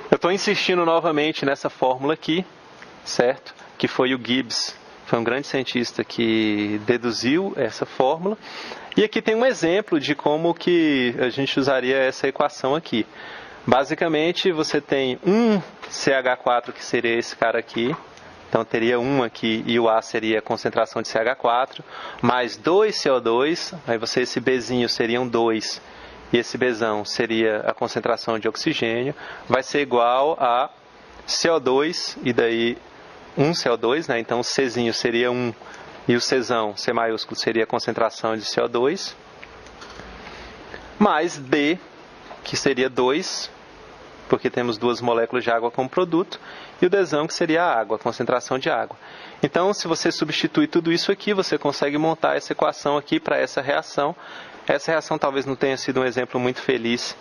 Eu estou insistindo novamente nessa fórmula aqui, certo? Que foi o Gibbs, foi um grande cientista que deduziu essa fórmula. E aqui tem um exemplo de como que a gente usaria essa equação aqui. Basicamente, você tem um CH4, que seria esse cara aqui. Então, teria 1 aqui e o A seria a concentração de CH4, mais 2 CO2, aí esse Bzinho seria um 2 e esse Bzão seria a concentração de oxigênio, vai ser igual a CO2 e daí 1 CO2, né? Então o Czinho seria 1 e o Czão, C maiúsculo, seria a concentração de CO2, mais D, que seria 2, porque temos duas moléculas de água como produto, e o Dzão, que seria a água, a concentração de água. Então, se você substitui tudo isso aqui, você consegue montar essa equação aqui para essa reação. Essa reação talvez não tenha sido um exemplo muito feliz,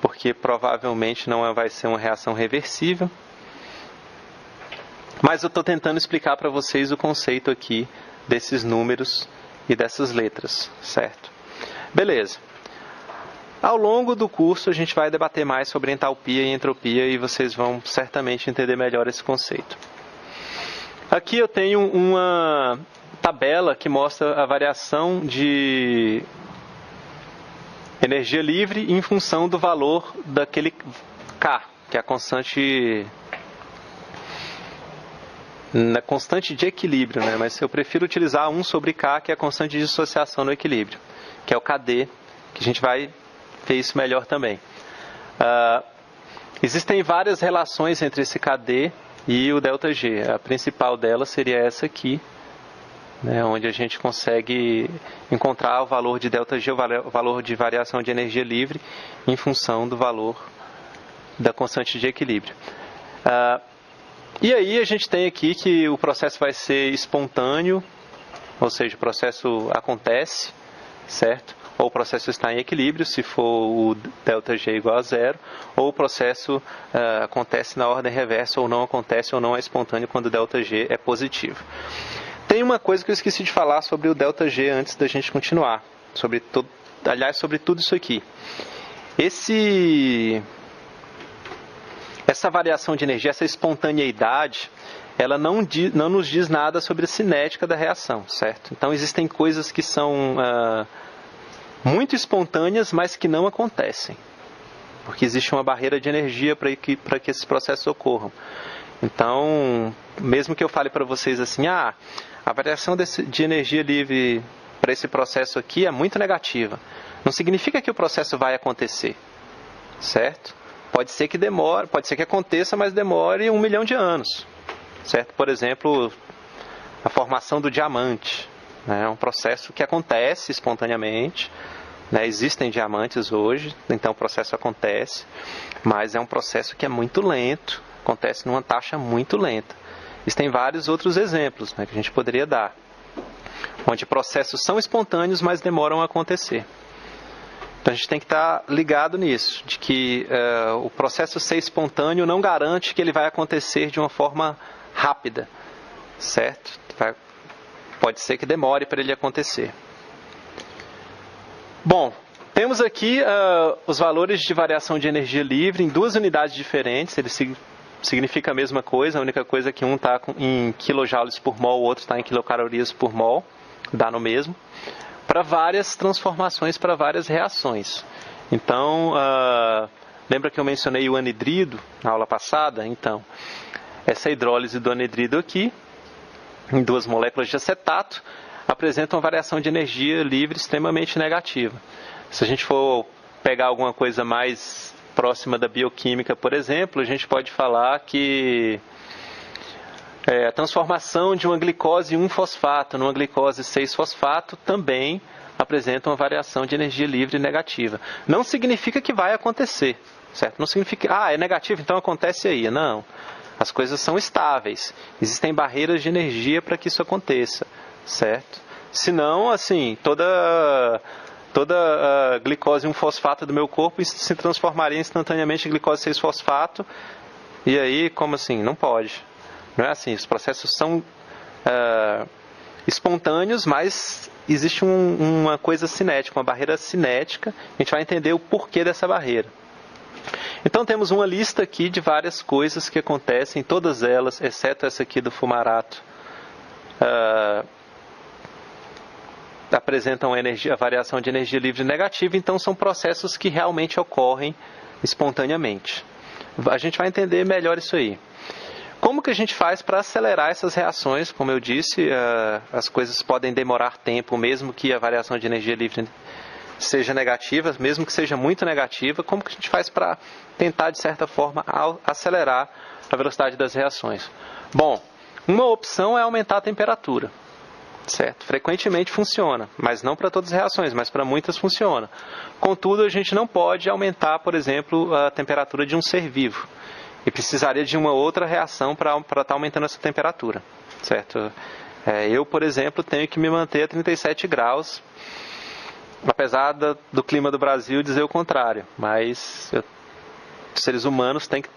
porque provavelmente não vai ser uma reação reversível. Mas eu estou tentando explicar para vocês o conceito aqui desses números e dessas letras, certo? Beleza. Ao longo do curso, a gente vai debater mais sobre entalpia e entropia e vocês vão certamente entender melhor esse conceito. Aqui eu tenho uma tabela que mostra a variação de energia livre em função do valor daquele K, que é a constante de equilíbrio, né? Mas eu prefiro utilizar 1 sobre K, que é a constante de dissociação no equilíbrio, que é o KD, que a gente vai ver isso melhor também. Existem várias relações entre esse KD e o ΔG. A principal delas seria essa aqui, né, onde a gente consegue encontrar o valor de ΔG, o valor de variação de energia livre, em função do valor da constante de equilíbrio. E aí a gente tem aqui que o processo vai ser espontâneo, ou seja, o processo acontece, certo? Ou o processo está em equilíbrio, se for o ΔG igual a zero, ou o processo acontece na ordem reversa, ou não acontece, ou não é espontâneo quando o ΔG é positivo. Tem uma coisa que eu esqueci de falar sobre o ΔG antes da gente continuar, sobre tudo isso aqui. Essa variação de energia, essa espontaneidade, ela não nos diz nada sobre a cinética da reação, certo? Então existem coisas que são muito espontâneas, mas que não acontecem, porque existe uma barreira de energia para que esses processos ocorram. Então, mesmo que eu fale para vocês assim, a variação de energia livre para esse processo aqui é muito negativa, não significa que o processo vai acontecer, certo? Pode ser que demore, pode ser que aconteça, mas demore 1 milhão de anos, certo? Por exemplo, a formação do diamante, né? É um processo que acontece espontaneamente, né? Existem diamantes hoje, então o processo acontece, mas é um processo que é muito lento, acontece numa taxa muito lenta. Existem vários outros exemplos, né, que a gente poderia dar, onde processos são espontâneos, mas demoram a acontecer. Então a gente tem que estar ligado nisso, de que o processo ser espontâneo não garante que ele vai acontecer de uma forma rápida, certo? Pode ser que demore para ele acontecer. Bom, temos aqui os valores de variação de energia livre em duas unidades diferentes, eles significam a mesma coisa, a única coisa é que um está em kilojoules por mol, o outro está em quilocalorias por mol, dá no mesmo, para várias transformações, para várias reações. Então, lembra que eu mencionei o anidrido na aula passada? Então, essa hidrólise do anidrido aqui, em duas moléculas de acetato, apresenta uma variação de energia livre extremamente negativa. Se a gente for pegar alguma coisa mais próxima da bioquímica, por exemplo, a gente pode falar que a transformação de uma glicose 1-fosfato numa glicose 6-fosfato também apresenta uma variação de energia livre negativa. Não significa que vai acontecer, certo? Não significa, é negativo, então acontece aí. Não. As coisas são estáveis. Existem barreiras de energia para que isso aconteça, certo? Senão, assim, toda a glicose 1-fosfato do meu corpo se transformaria instantaneamente em glicose 6-fosfato. E aí, como assim? Não pode. Não é assim. Os processos são espontâneos, mas existe uma coisa cinética, uma barreira cinética. A gente vai entender o porquê dessa barreira. Então temos uma lista aqui de várias coisas que acontecem, todas elas, exceto essa aqui do fumarato, apresentam a variação de energia livre negativa, então são processos que realmente ocorrem espontaneamente. A gente vai entender melhor isso aí. Como que a gente faz para acelerar essas reações? Como eu disse, as coisas podem demorar tempo, mesmo que a variação de energia livre seja negativa, mesmo que seja muito negativa. Como que a gente faz para tentar, de certa forma, acelerar a velocidade das reações? Bom, uma opção é aumentar a temperatura, certo? Frequentemente funciona, mas não para todas as reações, mas para muitas funciona. Contudo, a gente não pode aumentar, por exemplo, a temperatura de um ser vivo. E precisaria de uma outra reação para estar aumentando essa temperatura, certo? Eu, por exemplo, tenho que me manter a 37 graus, apesar do clima do Brasil dizer o contrário, mas os seres humanos têm que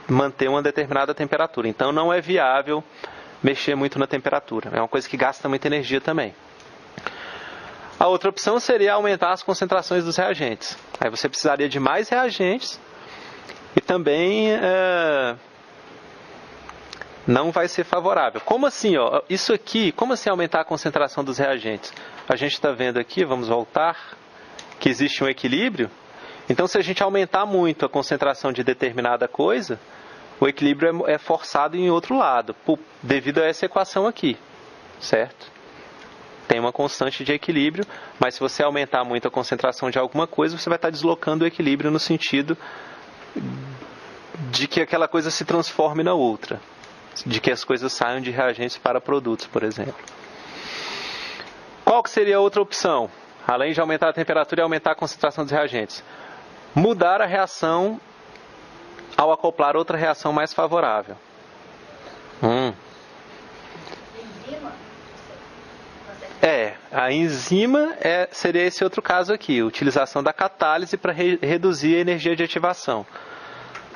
manter uma determinada temperatura. Então não é viável mexer muito na temperatura. É uma coisa que gasta muita energia também. A outra opção seria aumentar as concentrações dos reagentes. Aí você precisaria de mais reagentes e também não vai ser favorável. Como assim? Isso aqui, como assim aumentar a concentração dos reagentes? A gente está vendo aqui, vamos voltar, que existe um equilíbrio. Então, se a gente aumentar muito a concentração de determinada coisa, o equilíbrio é forçado em outro lado, devido a essa equação aqui, certo? Tem uma constante de equilíbrio, mas se você aumentar muito a concentração de alguma coisa, você vai estar deslocando o equilíbrio no sentido de que aquela coisa se transforme na outra, de que as coisas saiam de reagentes para produtos, por exemplo. Qual que seria a outra opção? Além de aumentar a temperatura e aumentar a concentração dos reagentes. Mudar a reação ao acoplar outra reação mais favorável. A enzima seria esse outro caso aqui, a utilização da catálise para reduzir a energia de ativação.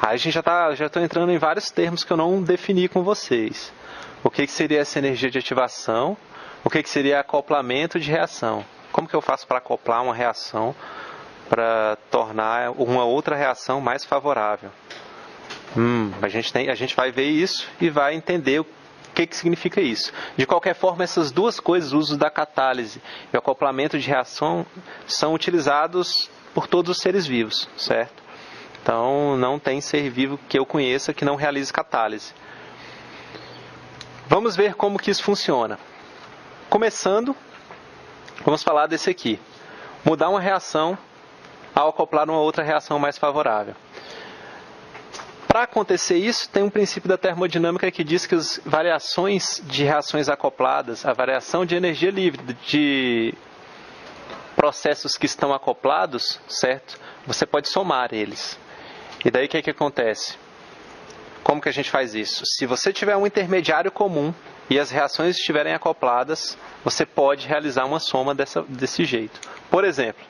Aí a gente já estou entrando em vários termos que eu não defini com vocês. O que seria essa energia de ativação? O que seria acoplamento de reação? Como que eu faço para acoplar uma reação para tornar uma outra reação mais favorável? A gente vai ver isso e vai entender o que significa isso. De qualquer forma, essas duas coisas, o uso da catálise e o acoplamento de reação, são utilizados por todos os seres vivos, certo? Então, não tem ser vivo que eu conheça que não realize catálise. Vamos ver como que isso funciona. Começando, vamos falar desse aqui. Mudar uma reação ao acoplar uma outra reação mais favorável. Para acontecer isso, tem um princípio da termodinâmica que diz que as variações de reações acopladas, a variação de energia livre de processos que estão acoplados, certo? Você pode somar eles. E daí o que acontece? Como que a gente faz isso? Se você tiver um intermediário comum e as reações estiverem acopladas, você pode realizar uma soma desse jeito. Por exemplo,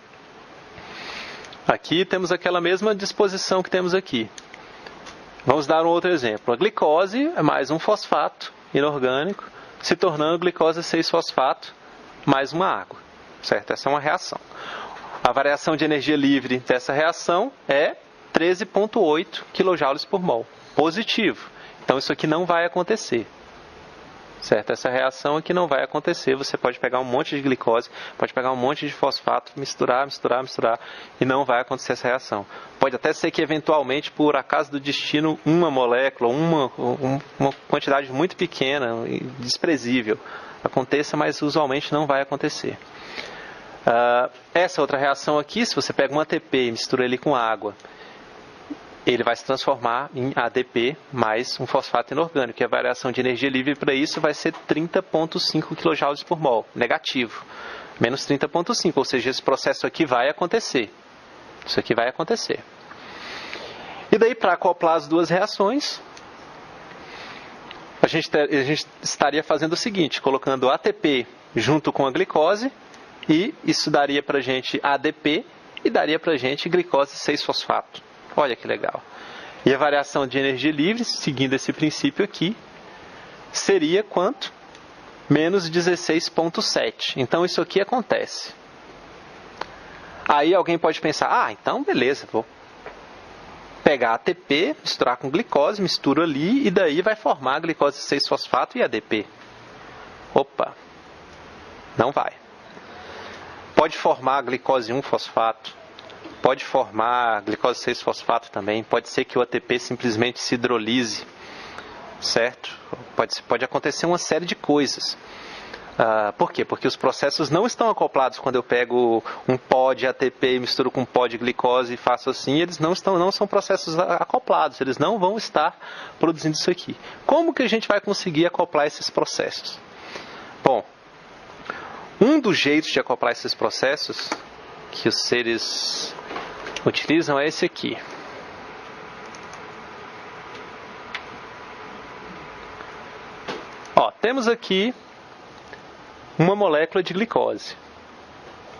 aqui temos aquela mesma disposição que temos aqui. Vamos dar um outro exemplo. A glicose é mais um fosfato inorgânico, se tornando glicose 6-fosfato mais uma água. Certo? Essa é uma reação. A variação de energia livre dessa reação é 13,8 kJ por mol. Positivo. Então isso aqui não vai acontecer. Certo? Essa reação aqui não vai acontecer. Você pode pegar um monte de glicose, pode pegar um monte de fosfato, misturar, e não vai acontecer essa reação. Pode até ser que eventualmente, por acaso do destino, uma molécula, uma quantidade muito pequena, desprezível, aconteça, mas usualmente não vai acontecer. Essa outra reação aqui, se você pega um ATP e mistura ele com água, ele vai se transformar em ADP mais um fosfato inorgânico, e a variação de energia livre para isso vai ser 30,5 kJ por mol, negativo, menos 30,5, ou seja, esse processo aqui vai acontecer. Isso aqui vai acontecer. E daí, para acoplar as duas reações, a gente estaria fazendo o seguinte, colocando ATP junto com a glicose, e isso daria para a gente ADP e daria para a gente glicose 6-fosfato. Olha que legal. E a variação de energia livre, seguindo esse princípio aqui, seria quanto? Menos 16,7. Então isso aqui acontece. Aí alguém pode pensar, então beleza, vou pegar ATP, misturar com glicose, misturo ali, e daí vai formar a glicose 6-fosfato e ADP. Opa, não vai. Pode formar a glicose 1-fosfato, pode formar a glicose 6-fosfato também, pode ser que o ATP simplesmente se hidrolise, certo? Pode acontecer uma série de coisas. Por quê? Porque os processos não estão acoplados. Quando eu pego um pó de ATP e misturo com um pó de glicose e faço assim, eles não são processos acoplados, eles não vão estar produzindo isso aqui. Como que a gente vai conseguir acoplar esses processos? Bom, um dos jeitos de acoplar esses processos que os seres utilizam é esse aqui. Temos aqui uma molécula de glicose.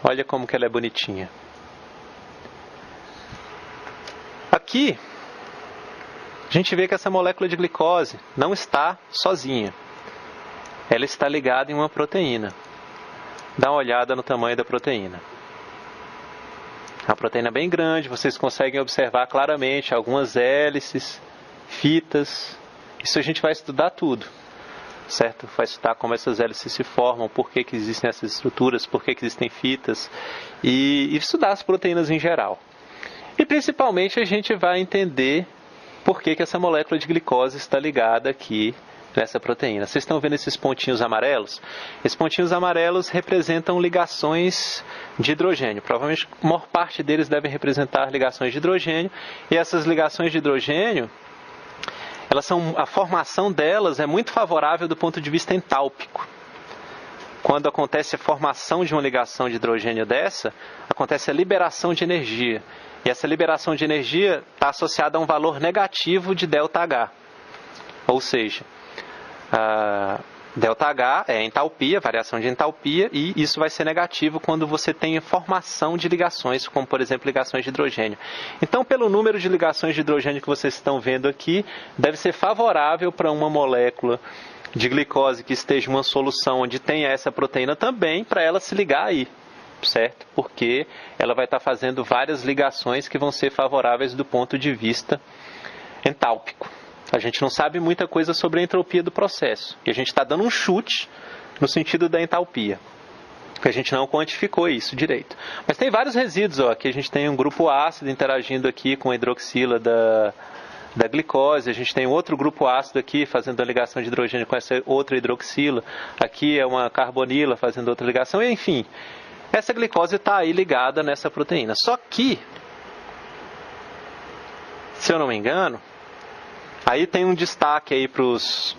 Olha como que ela é bonitinha. Aqui, a gente vê que essa molécula de glicose não está sozinha. Ela está ligada em uma proteína. Dá uma olhada no tamanho da proteína. A proteína é bem grande, vocês conseguem observar claramente algumas hélices, fitas. Isso a gente vai estudar tudo. Certo? Vai estudar como essas hélices se formam, por que existem essas estruturas, por que existem fitas, e estudar as proteínas em geral. E principalmente a gente vai entender por que essa molécula de glicose está ligada aqui nessa proteína. Vocês estão vendo esses pontinhos amarelos? Esses pontinhos amarelos representam ligações de hidrogênio. Provavelmente a maior parte deles devem representar ligações de hidrogênio, e essas ligações de hidrogênio, a formação delas é muito favorável do ponto de vista entálpico. Quando acontece a formação de uma ligação de hidrogênio dessa, acontece a liberação de energia. E essa liberação de energia está associada a um valor negativo de ΔH. Ou seja, ΔH é entalpia, variação de entalpia, e isso vai ser negativo quando você tem formação de ligações, como por exemplo ligações de hidrogênio. Então, pelo número de ligações de hidrogênio que vocês estão vendo aqui, deve ser favorável para uma molécula de glicose que esteja em uma solução onde tenha essa proteína também, para ela se ligar aí, certo? Porque ela vai estar fazendo várias ligações que vão ser favoráveis do ponto de vista entálpico. A gente não sabe muita coisa sobre a entropia do processo. E a gente está dando um chute no sentido da entalpia. Porque a gente não quantificou isso direito. Mas tem vários resíduos. Aqui a gente tem um grupo ácido interagindo aqui com a hidroxila da glicose. A gente tem outro grupo ácido aqui fazendo a ligação de hidrogênio com essa outra hidroxila. Aqui é uma carbonila fazendo outra ligação. E, enfim, essa glicose está aí ligada nessa proteína. Só que, se eu não me engano, aí tem um destaque aí para os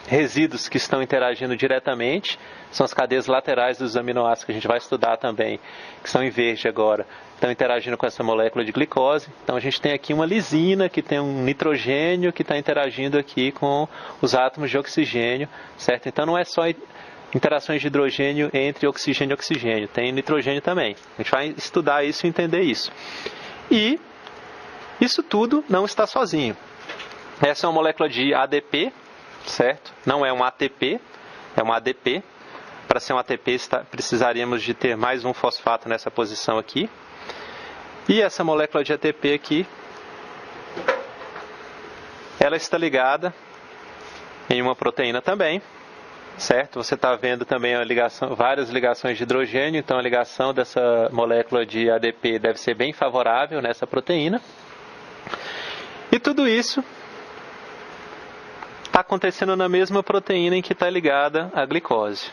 resíduos que estão interagindo diretamente. São as cadeias laterais dos aminoácidos que a gente vai estudar também, que são em verde agora. Estão interagindo com essa molécula de glicose. Então a gente tem aqui uma lisina que tem um nitrogênio que está interagindo aqui com os átomos de oxigênio, certo? Então não é só interações de hidrogênio entre oxigênio e oxigênio. Tem nitrogênio também. A gente vai estudar isso e entender isso. E isso tudo não está sozinho. Essa é uma molécula de ADP, certo? Não é um ATP, é uma ADP. Para ser um ATP, precisaríamos de ter mais um fosfato nessa posição aqui. E essa molécula de ATP aqui, ela está ligada em uma proteína também, certo? Você está vendo também várias ligações de hidrogênio, então a ligação dessa molécula de ADP deve ser bem favorável nessa proteína. E tudo isso está acontecendo na mesma proteína em que está ligada a glicose,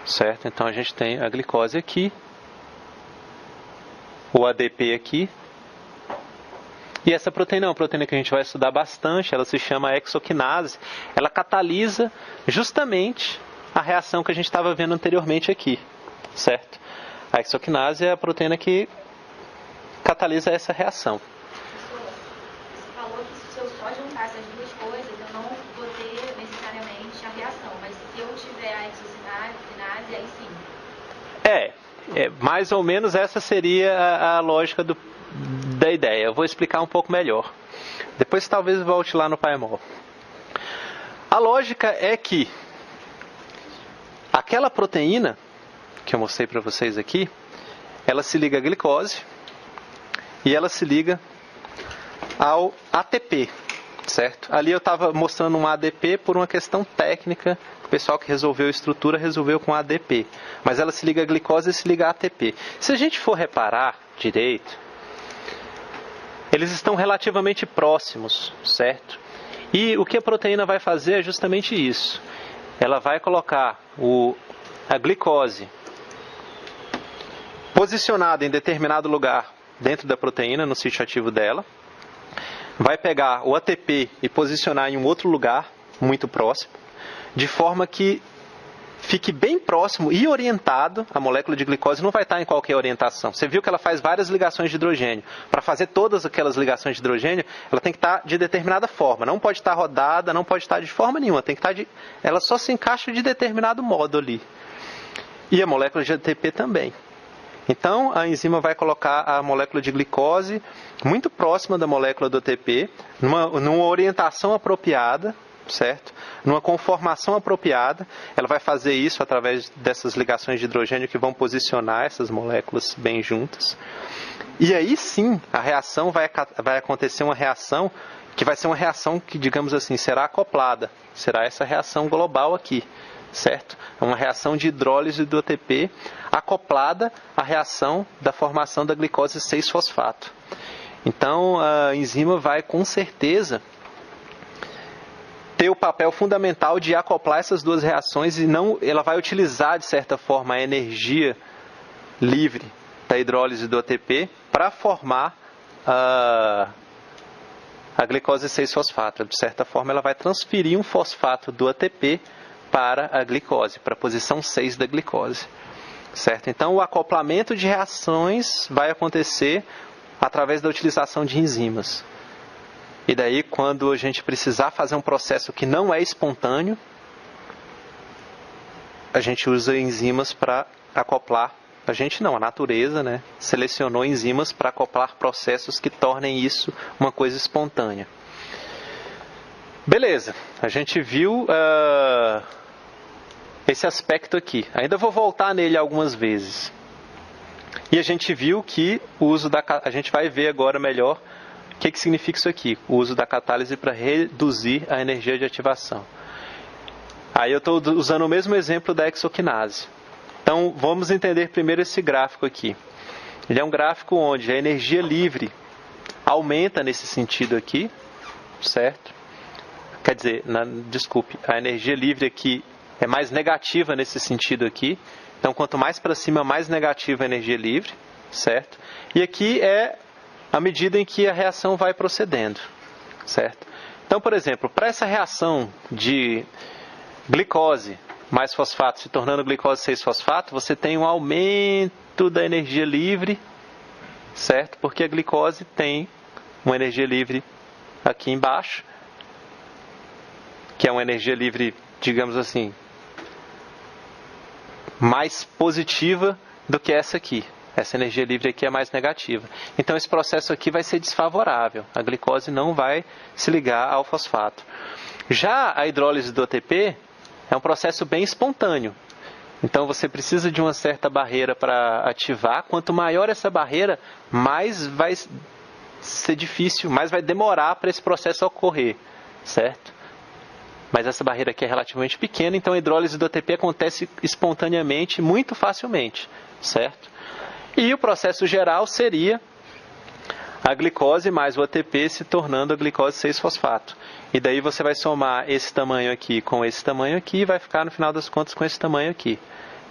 certo? Então a gente tem a glicose aqui, o ADP aqui, e essa proteína é uma proteína que a gente vai estudar bastante. Ela se chama hexoquinase. Ela catalisa justamente a reação que a gente estava vendo anteriormente aqui, certo? A hexoquinase é a proteína que catalisa essa reação. Você falou que se eu só juntar essas duas coisas, eu não vou ter Mais ou menos essa seria a lógica da ideia. Eu vou explicar um pouco melhor. Depois talvez volte lá no Paimol. A lógica é que aquela proteína que eu mostrei para vocês aqui, ela se liga à glicose e ela se liga ao ATP, certo? Ali eu estava mostrando um ADP por uma questão técnica. O pessoal que resolveu a estrutura resolveu com ADP. Mas ela se liga à glicose e se liga a ATP. Se a gente for reparar direito, eles estão relativamente próximos, certo? E o que a proteína vai fazer é justamente isso. Ela vai colocar a glicose posicionada em determinado lugar dentro da proteína, no sítio ativo dela. Vai pegar o ATP e posicionar em um outro lugar, muito próximo, de forma que fique bem próximo e orientado. A molécula de glicose não vai estar em qualquer orientação. Você viu que ela faz várias ligações de hidrogênio. Para fazer todas aquelas ligações de hidrogênio, ela tem que estar de determinada forma. Não pode estar rodada, não pode estar de forma nenhuma. Tem que estar ela só se encaixa de determinado modo ali. E a molécula de ATP também. Então, a enzima vai colocar a molécula de glicose muito próxima da molécula do ATP, numa orientação apropriada, certo? Numa conformação apropriada. Ela vai fazer isso através dessas ligações de hidrogênio que vão posicionar essas moléculas bem juntas. E aí sim, a reação vai acontecer uma reação que vai ser uma reação que, digamos assim, será acoplada. Será essa reação global aqui, certo? É uma reação de hidrólise do ATP acoplada à reação da formação da glicose 6-fosfato. Então, a enzima vai com certeza ter o papel fundamental de acoplar essas duas reações e ela vai utilizar, de certa forma, a energia livre da hidrólise do ATP para formar a glicose 6-fosfato. De certa forma, ela vai transferir um fosfato do ATP para a glicose, para a posição 6 da glicose. Certo? Então, o acoplamento de reações vai acontecer através da utilização de enzimas. E daí, quando a gente precisar fazer um processo que não é espontâneo, a gente usa enzimas para acoplar. A gente não, a natureza, né, selecionou enzimas para acoplar processos que tornem isso uma coisa espontânea. Beleza, a gente viu esse aspecto aqui. Ainda vou voltar nele algumas vezes. E a gente viu que o uso a gente vai ver agora melhor o que significa isso aqui, o uso da catálise para reduzir a energia de ativação. Aí eu estou usando o mesmo exemplo da hexoquinase. Então, vamos entender primeiro esse gráfico aqui. Ele é um gráfico onde a energia livre aumenta nesse sentido aqui, certo? Quer dizer, desculpe, a energia livre aqui é mais negativa nesse sentido aqui. Então, quanto mais para cima, mais negativa a energia livre, certo? E aqui é a medida em que a reação vai procedendo, certo? Então, por exemplo, para essa reação de glicose mais fosfato se tornando glicose 6-fosfato, você tem um aumento da energia livre, certo? Porque a glicose tem uma energia livre aqui embaixo, que é uma energia livre, digamos assim, mais positiva do que essa aqui. Essa energia livre aqui é mais negativa. Então, esse processo aqui vai ser desfavorável. A glicose não vai se ligar ao fosfato. Já a hidrólise do ATP é um processo bem espontâneo. Então, você precisa de uma certa barreira para ativar. Quanto maior essa barreira, mais vai ser difícil, mais vai demorar para esse processo ocorrer, certo? Mas essa barreira aqui é relativamente pequena, então a hidrólise do ATP acontece espontaneamente, muito facilmente, certo? E o processo geral seria a glicose mais o ATP se tornando a glicose 6-fosfato. E daí você vai somar esse tamanho aqui com esse tamanho aqui e vai ficar, no final das contas, com esse tamanho aqui.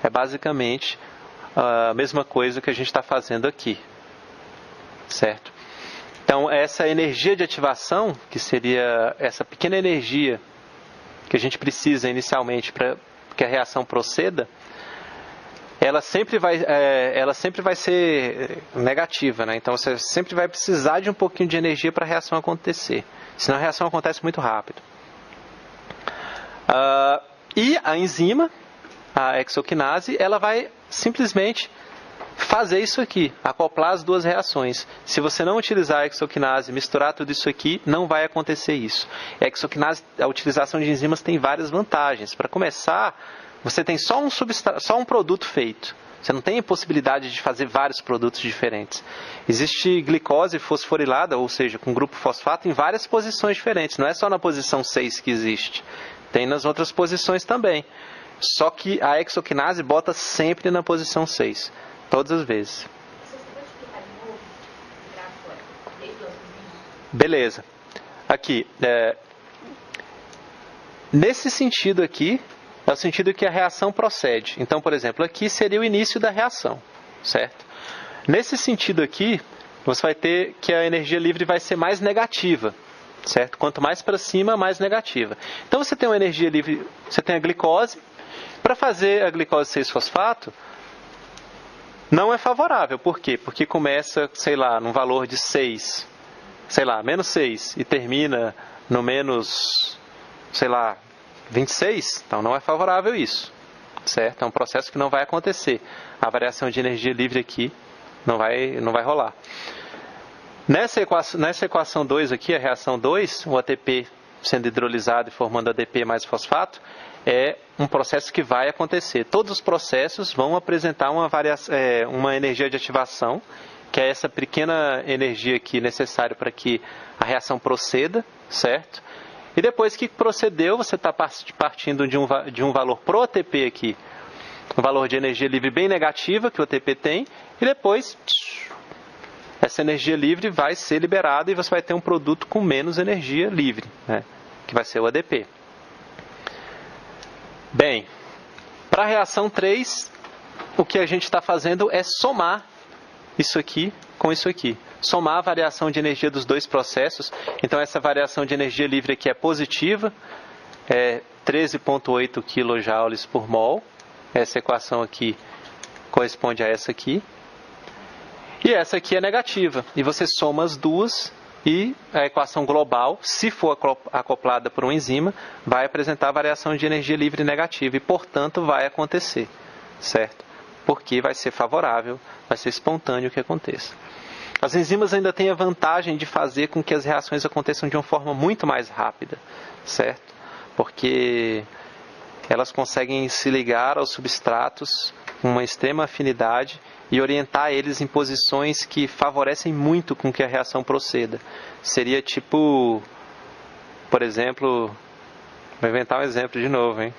É basicamente a mesma coisa que a gente está fazendo aqui, certo? Então, essa energia de ativação, que seria essa pequena energia que a gente precisa inicialmente para que a reação proceda, ela sempre vai ser negativa, né? Então você sempre vai precisar de um pouquinho de energia para a reação acontecer. Senão a reação acontece muito rápido. E a enzima, a hexoquinase, ela vai simplesmente fazer isso aqui, acoplar as duas reações. Se você não utilizar a hexoquinase, misturar tudo isso aqui, não vai acontecer isso. A hexoquinase, a utilização de enzimas tem várias vantagens. Para começar, você tem só um produto feito. Você não tem a possibilidade de fazer vários produtos diferentes. Existe glicose fosforilada, ou seja, com grupo fosfato, em várias posições diferentes. Não é só na posição 6 que existe. Tem nas outras posições também. Só que a hexoquinase bota sempre na posição 6. Todas as vezes. Você pode explicar de novo? Gráfico, desde o outro vídeo. Beleza. Aqui. Nesse sentido aqui, é o sentido que a reação procede. Então, por exemplo, aqui seria o início da reação. Certo? Nesse sentido aqui, você vai ter que a energia livre vai ser mais negativa. Certo? Quanto mais para cima, mais negativa. Então, você tem uma energia livre, você tem a glicose. Para fazer a glicose 6-fosfato, não é favorável. Por quê? Porque começa, sei lá, num valor de 6, sei lá, menos 6, e termina no menos, sei lá, 26. Então não é favorável isso, certo? É um processo que não vai acontecer. A variação de energia livre aqui não vai rolar. Nessa equação 2 aqui, a reação 2, o ATP sendo hidrolisado e formando ADP mais fosfato, é um processo que vai acontecer. Todos os processos vão apresentar uma energia de ativação, que é essa pequena energia aqui necessária para que a reação proceda, certo? E depois que procedeu, você está partindo de um valor pro ATP aqui, um valor de energia livre bem negativa que o ATP tem, e depois essa energia livre vai ser liberada e você vai ter um produto com menos energia livre, né? Que vai ser o ADP. Bem, para a reação 3, o que a gente está fazendo é somar isso aqui com isso aqui. Somar a variação de energia dos dois processos. Então, essa variação de energia livre aqui é positiva, é 13,8 kJ por mol. Essa equação aqui corresponde a essa aqui. E essa aqui é negativa. E você soma as duas e a equação global, se for acoplada por uma enzima, vai apresentar a variação de energia livre negativa e, portanto, vai acontecer, certo? Porque vai ser favorável, vai ser espontâneo que aconteça. As enzimas ainda têm a vantagem de fazer com que as reações aconteçam de uma forma muito mais rápida, certo? Porque elas conseguem se ligar aos substratos com uma extrema afinidade e orientar eles em posições que favorecem muito com que a reação proceda. Seria tipo, por exemplo, vou inventar um exemplo de novo, hein?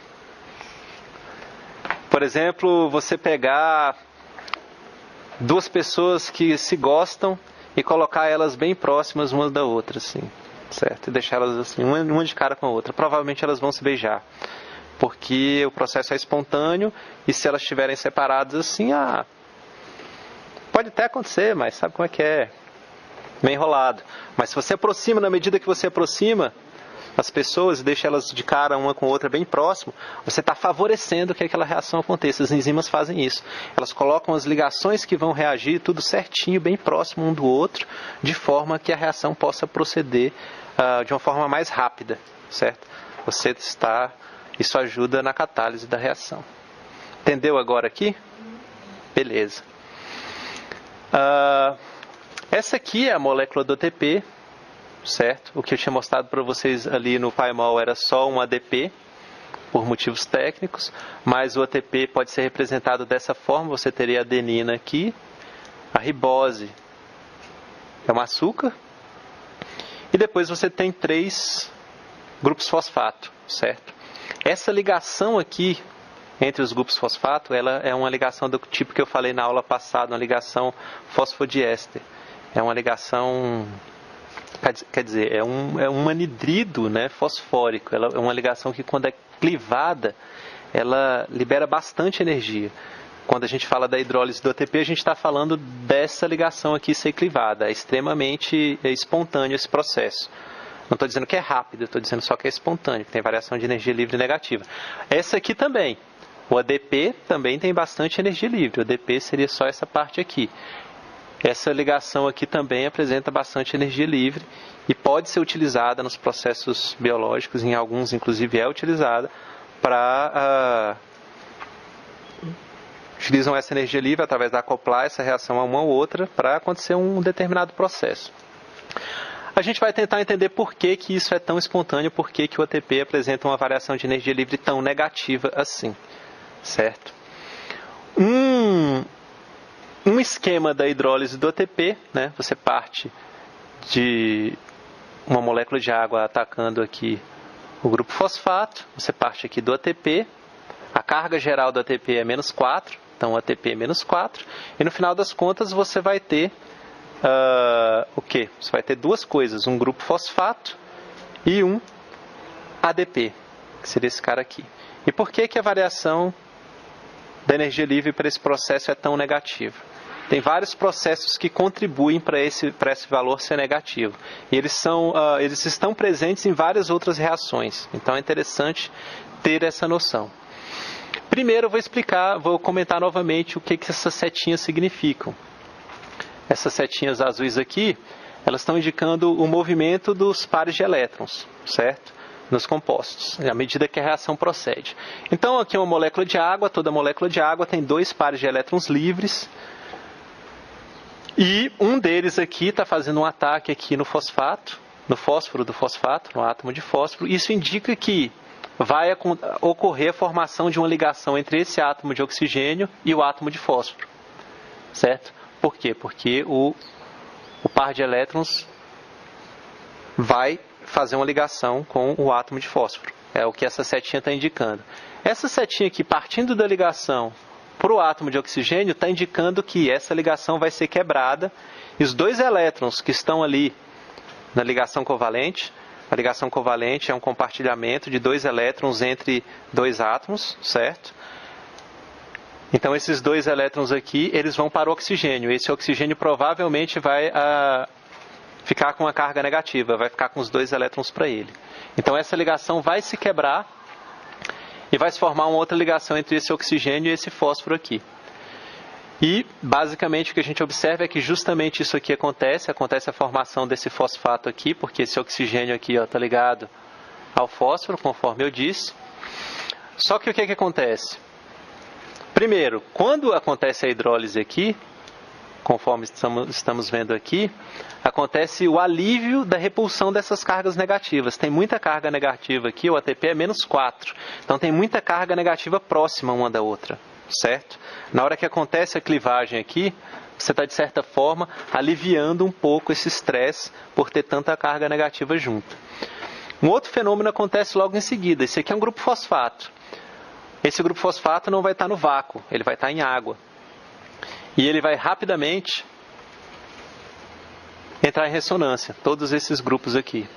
Por exemplo, você pegar duas pessoas que se gostam e colocar elas bem próximas uma da outra, assim, certo? E deixar elas assim, uma de cara com a outra. Provavelmente elas vão se beijar, porque o processo é espontâneo e se elas estiverem separadas assim, pode até acontecer, mas sabe como é que é? Meio enrolado. Mas se você aproxima, na medida que você aproxima as pessoas e deixa elas de cara uma com a outra bem próximo, você está favorecendo que aquela reação aconteça. As enzimas fazem isso. Elas colocam as ligações que vão reagir tudo certinho, bem próximo um do outro, de forma que a reação possa proceder de uma forma mais rápida, certo? Isso ajuda na catálise da reação. Entendeu agora aqui? Beleza. Essa aqui é a molécula do ATP, certo? O que eu tinha mostrado para vocês ali no PyMol era só um ADP, por motivos técnicos, mas o ATP pode ser representado dessa forma. Você teria a adenina aqui, a ribose é um açúcar, e depois você tem 3 grupos fosfato, certo? Essa ligação aqui entre os grupos fosfato, ela é uma ligação do tipo que eu falei na aula passada, uma ligação fosfodiéster. É uma ligação, quer dizer, é um anidrido, né, fosfórico. Ela é uma ligação que, quando é clivada, ela libera bastante energia. Quando a gente fala da hidrólise do ATP, a gente está falando dessa ligação aqui ser clivada. É extremamente espontâneo esse processo. Não estou dizendo que é rápido, estou dizendo só que é espontâneo, que tem variação de energia livre negativa. Essa aqui também. O ADP também tem bastante energia livre. O ADP seria só essa parte aqui. Essa ligação aqui também apresenta bastante energia livre e pode ser utilizada nos processos biológicos, em alguns inclusive é utilizada para utilizam essa energia livre através da acoplar essa reação a uma ou outra para acontecer um determinado processo. A gente vai tentar entender por que isso é tão espontâneo, por que o ATP apresenta uma variação de energia livre tão negativa assim, certo? Um esquema da hidrólise do ATP, né? Você parte de uma molécula de água atacando aqui o grupo fosfato, você parte aqui do ATP, a carga geral do ATP é menos 4, então o ATP é menos 4, e no final das contas você vai ter o quê? Você vai ter duas coisas, um grupo fosfato e um ADP, que seria esse cara aqui. E por que a variação da energia livre para esse processo é tão negativa? Tem vários processos que contribuem para esse valor ser negativo. E eles estão presentes em várias outras reações. Então é interessante ter essa noção. Primeiro eu vou comentar novamente o que essas setinhas significam. Essas setinhas azuis aqui, elas estão indicando o movimento dos pares de elétrons, certo? Nos compostos, à medida que a reação procede. Então aqui é uma molécula de água, toda molécula de água tem dois pares de elétrons livres. E um deles aqui está fazendo um ataque aqui no fosfato, no fósforo do fosfato, no átomo de fósforo. Isso indica que vai ocorrer a formação de uma ligação entre esse átomo de oxigênio e o átomo de fósforo, certo? Por quê? Porque o par de elétrons vai fazer uma ligação com o átomo de fósforo. É o que essa setinha está indicando. Essa setinha aqui, partindo da ligação para o átomo de oxigênio, está indicando que essa ligação vai ser quebrada e os dois elétrons que estão ali na ligação covalente, a ligação covalente é um compartilhamento de dois elétrons entre dois átomos, certo? Então esses dois elétrons aqui, eles vão para o oxigênio. Esse oxigênio provavelmente vai ficar com uma carga negativa, vai ficar com os dois elétrons para ele. Então essa ligação vai se quebrar e vai se formar uma outra ligação entre esse oxigênio e esse fósforo aqui. E basicamente o que a gente observa é que justamente isso aqui acontece a formação desse fosfato aqui, porque esse oxigênio aqui está ligado ao fósforo, conforme eu disse. Só que o que acontece? Primeiro, quando acontece a hidrólise aqui, conforme estamos vendo aqui, acontece o alívio da repulsão dessas cargas negativas. Tem muita carga negativa aqui, o ATP é menos 4. Então tem muita carga negativa próxima uma da outra, certo? Na hora que acontece a clivagem aqui, você está, de certa forma, aliviando um pouco esse estresse por ter tanta carga negativa junto. Um outro fenômeno acontece logo em seguida. Esse aqui é um grupo fosfato. Esse grupo fosfato não vai estar no vácuo, ele vai estar em água. E ele vai rapidamente entrar em ressonância, todos esses grupos aqui.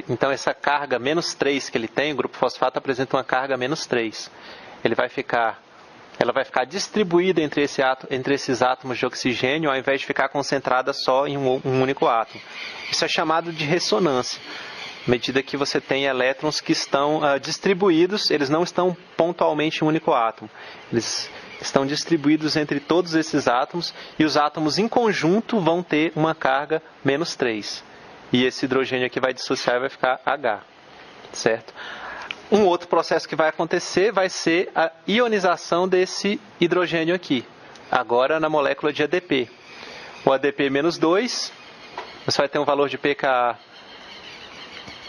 Então essa carga menos 3 que ele tem, o grupo fosfato apresenta uma carga menos 3. Ela vai ficar distribuída entre esses átomos de oxigênio, ao invés de ficar concentrada só em um único átomo. Isso é chamado de ressonância. À medida que você tem elétrons que estão distribuídos, eles não estão pontualmente em um único átomo. Eles estão distribuídos entre todos esses átomos e os átomos em conjunto vão ter uma carga menos 3. E esse hidrogênio aqui vai dissociar e vai ficar H, certo? Um outro processo que vai acontecer vai ser a ionização desse hidrogênio aqui, agora na molécula de ADP. O ADP menos 2, você vai ter um valor de pKa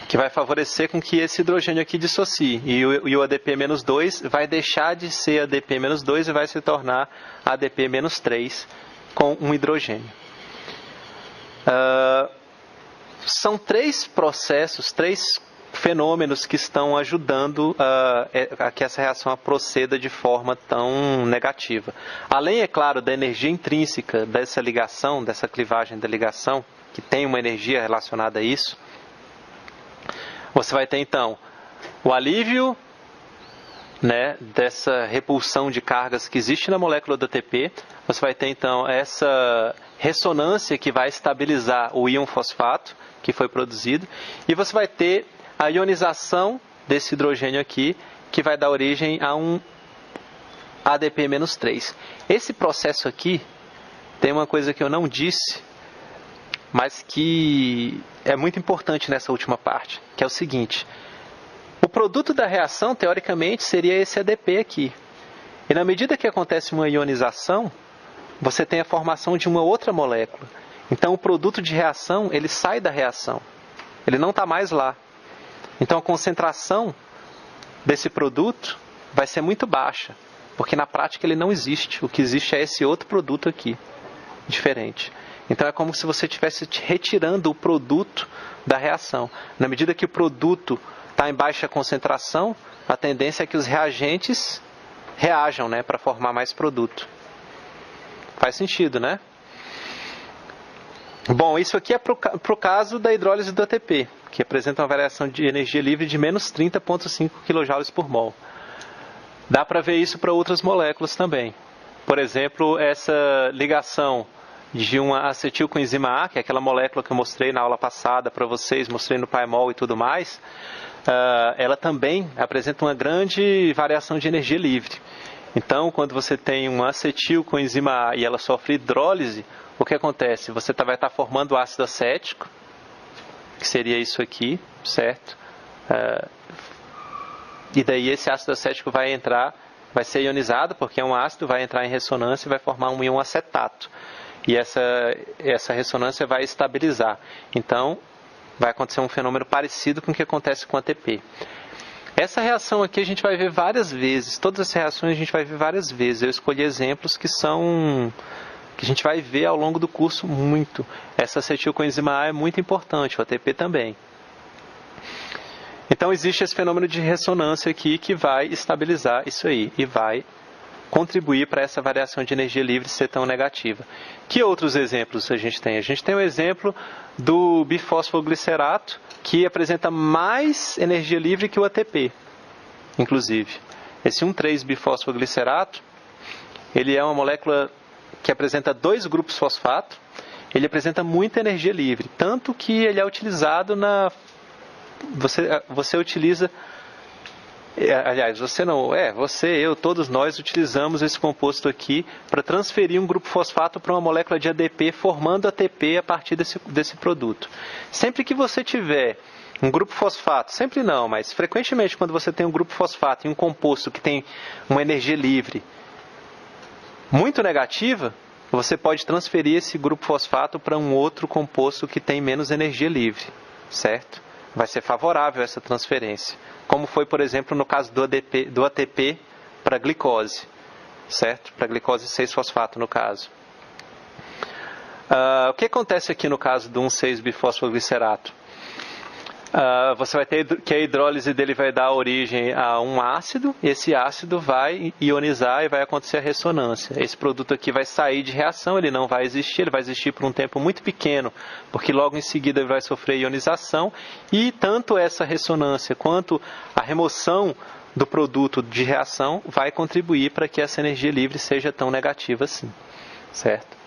que vai favorecer com que esse hidrogênio aqui dissocie. E o ADP-2 vai deixar de ser ADP-2 e vai se tornar ADP-3 com um hidrogênio. São três processos, três fenômenos que estão ajudando a que essa reação proceda de forma tão negativa. Além, é claro, da energia intrínseca dessa ligação, dessa clivagem da ligação, que tem uma energia relacionada a isso, você vai ter, então, o alívio, né, dessa repulsão de cargas que existe na molécula do ATP. Você vai ter, então, essa ressonância que vai estabilizar o íon fosfato que foi produzido. E você vai ter a ionização desse hidrogênio aqui, que vai dar origem a um ADP-3. Esse processo aqui tem uma coisa que eu não disse, mas que é muito importante nessa última parte, que é o seguinte: o produto da reação, teoricamente, seria esse ADP aqui. E na medida que acontece uma ionização, você tem a formação de uma outra molécula. Então o produto de reação, ele sai da reação. Ele não está mais lá. Então a concentração desse produto vai ser muito baixa, porque na prática ele não existe. O que existe é esse outro produto aqui, diferente. Então é como se você estivesse retirando o produto da reação. Na medida que o produto está em baixa concentração, a tendência é que os reagentes reajam, né, para formar mais produto. Faz sentido, né? Bom, isso aqui é para o caso da hidrólise do ATP, que apresenta uma variação de energia livre de menos 30,5 kJ por mol. Dá para ver isso para outras moléculas também. Por exemplo, essa ligação de uma acetilcoenzima A, que é aquela molécula que eu mostrei na aula passada para vocês, mostrei no Paimol e tudo mais, ela também apresenta uma grande variação de energia livre. Então, quando você tem uma acetilcoenzima A e ela sofre hidrólise, o que acontece? Você vai estar formando ácido acético, que seria isso aqui, certo? E daí esse ácido acético vai ser ionizado, porque é um ácido, vai entrar em ressonância e vai formar um íon acetato. E essa ressonância vai estabilizar. Então, vai acontecer um fenômeno parecido com o que acontece com a ATP. Essa reação aqui a gente vai ver várias vezes. Todas as reações a gente vai ver várias vezes. Eu escolhi exemplos que a gente vai ver ao longo do curso muito. Essa acetilcoenzima A é muito importante, o ATP também. Então existe esse fenômeno de ressonância aqui que vai estabilizar isso aí e vai contribuir para essa variação de energia livre ser tão negativa. Que outros exemplos a gente tem? A gente tem o exemplo do bifosfoglicerato, que apresenta mais energia livre que o ATP, inclusive. Esse 1,3-bifosfoglicerato, ele é uma molécula que apresenta 2 grupos fosfato, ele apresenta muita energia livre, tanto que ele é utilizado você utiliza... Aliás, eu, todos nós utilizamos esse composto aqui para transferir um grupo fosfato para uma molécula de ADP, formando ATP a partir desse produto. Sempre que você tiver um grupo fosfato, sempre não, mas frequentemente quando você tem um grupo fosfato e um composto que tem uma energia livre muito negativa, você pode transferir esse grupo fosfato para um outro composto que tem menos energia livre, certo? Vai ser favorável essa transferência. Como foi, por exemplo, no caso do ATP para glicose, certo? Para glicose 6-fosfato, no caso. O que acontece aqui no caso do 1,6-bifosfoglicerato? Você vai ter que a hidrólise dele vai dar origem a um ácido, e esse ácido vai ionizar e vai acontecer a ressonância. Esse produto aqui vai sair de reação, ele não vai existir, ele vai existir por um tempo muito pequeno, porque logo em seguida ele vai sofrer ionização, e tanto essa ressonância quanto a remoção do produto de reação vai contribuir para que essa energia livre seja tão negativa assim, certo?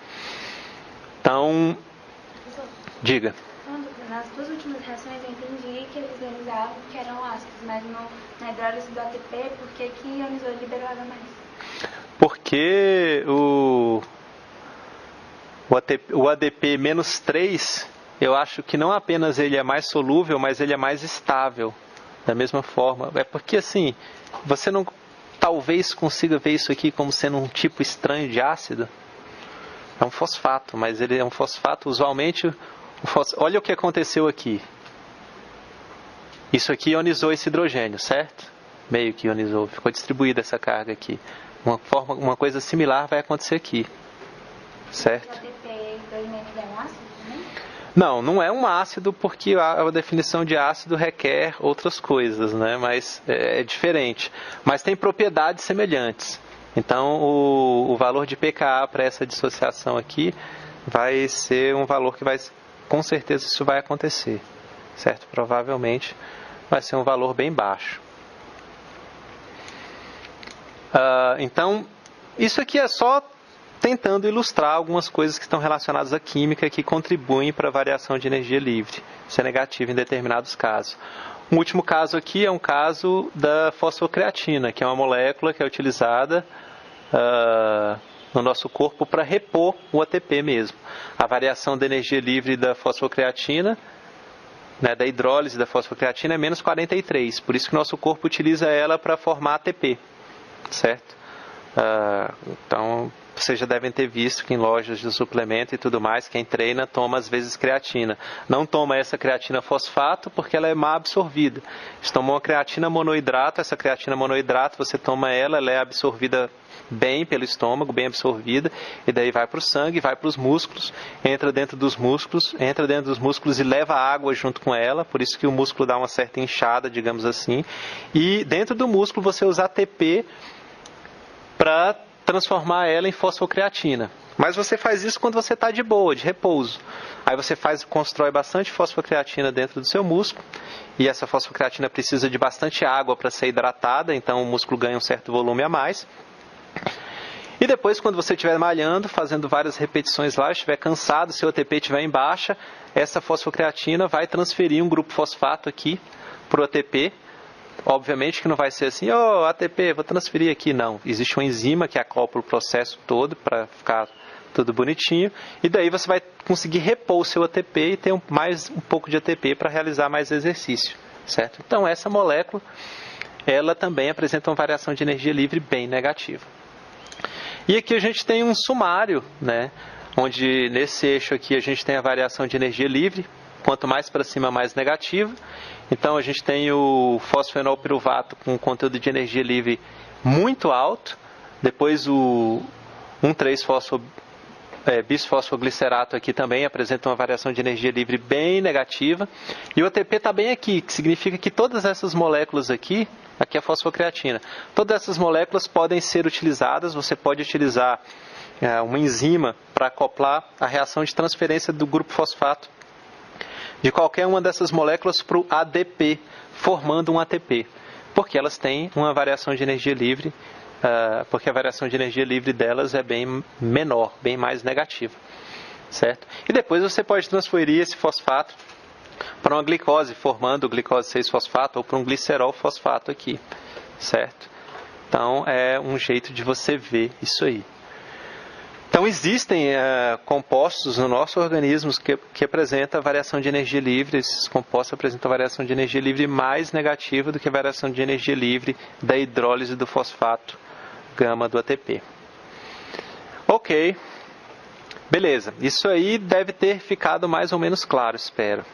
Então, diga. Nas duas últimas reações eu entendi que eles ionizavam que eram ácidos, mas na hidrólise do ATP, por que ionizou e liberou água mais? Porque o ADP menos 3, eu acho que não apenas ele é mais solúvel, mas ele é mais estável, da mesma forma. É porque assim, você não talvez consiga ver isso aqui como sendo um tipo estranho de ácido. É um fosfato, mas ele é um fosfato usualmente... Olha o que aconteceu aqui. Isso aqui ionizou esse hidrogênio, certo? Meio que ionizou, ficou distribuída essa carga aqui. Uma coisa similar vai acontecer aqui, certo? O ATP é um ácido também? Não é um ácido porque a definição de ácido requer outras coisas, né? Mas é diferente. Mas tem propriedades semelhantes. Então o valor de pKa para essa dissociação aqui vai ser um valor que vai... Com certeza isso vai acontecer, certo? Provavelmente vai ser um valor bem baixo. Então, isso aqui é só tentando ilustrar algumas coisas que estão relacionadas à química que contribuem para a variação de energia livre, ser negativa em determinados casos. Um último caso aqui é um caso da fosfocreatina, que é uma molécula que é utilizada no nosso corpo para repor o ATP mesmo. A variação da energia livre da fosfocreatina, né, da hidrólise da fosfocreatina é menos 43. Por isso que o nosso corpo utiliza ela para formar ATP, certo? Então, vocês já devem ter visto que em lojas de suplemento e tudo mais, quem treina toma às vezes creatina. Não toma essa creatina fosfato porque ela é má absorvida. Você toma uma creatina monoidrato, essa creatina monoidrato você toma ela é absorvida bem pelo estômago, bem absorvida, e daí vai para o sangue, vai para os músculos, entra dentro dos músculos e leva água junto com ela, por isso que o músculo dá uma certa inchada, digamos assim. E dentro do músculo você usa ATP para transformar ela em fosfocreatina. Mas você faz isso quando você está de boa, de repouso. Aí você constrói bastante fosfocreatina dentro do seu músculo, e essa fosfocreatina precisa de bastante água para ser hidratada, então o músculo ganha um certo volume a mais. E depois, quando você estiver malhando, fazendo várias repetições lá, estiver cansado, seu ATP estiver em baixa, essa fosfocreatina vai transferir um grupo fosfato aqui para o ATP. Obviamente que não vai ser assim, ATP, vou transferir aqui. Não, existe uma enzima que acopla o processo todo para ficar tudo bonitinho. E daí você vai conseguir repor o seu ATP e ter um pouco de ATP para realizar mais exercício, certo? Então, essa molécula, ela também apresenta uma variação de energia livre bem negativa. E aqui a gente tem um sumário, né, onde nesse eixo aqui a gente tem a variação de energia livre, quanto mais para cima, mais negativa. Então a gente tem o fosfenol piruvato com conteúdo de energia livre muito alto, depois o 1,3-bisfosfoglicerato aqui também apresenta uma variação de energia livre bem negativa, e o ATP está bem aqui, que significa que todas essas moléculas aqui é a fosfocreatina, todas essas moléculas podem ser utilizadas, você pode utilizar uma enzima para acoplar a reação de transferência do grupo fosfato de qualquer uma dessas moléculas para o ADP, formando um ATP, porque elas têm uma variação de energia livre, porque a variação de energia livre delas é bem menor, bem mais negativa, certo? E depois você pode transferir esse fosfato para uma glicose, formando glicose 6-fosfato, ou para um glicerol fosfato aqui, certo? Então, é um jeito de você ver isso aí. Então, existem compostos no nosso organismo que apresentam variação de energia livre. Esses compostos apresentam variação de energia livre mais negativa do que a variação de energia livre da hidrólise do fosfato gama do ATP. Ok. Beleza. Isso aí deve ter ficado mais ou menos claro, espero.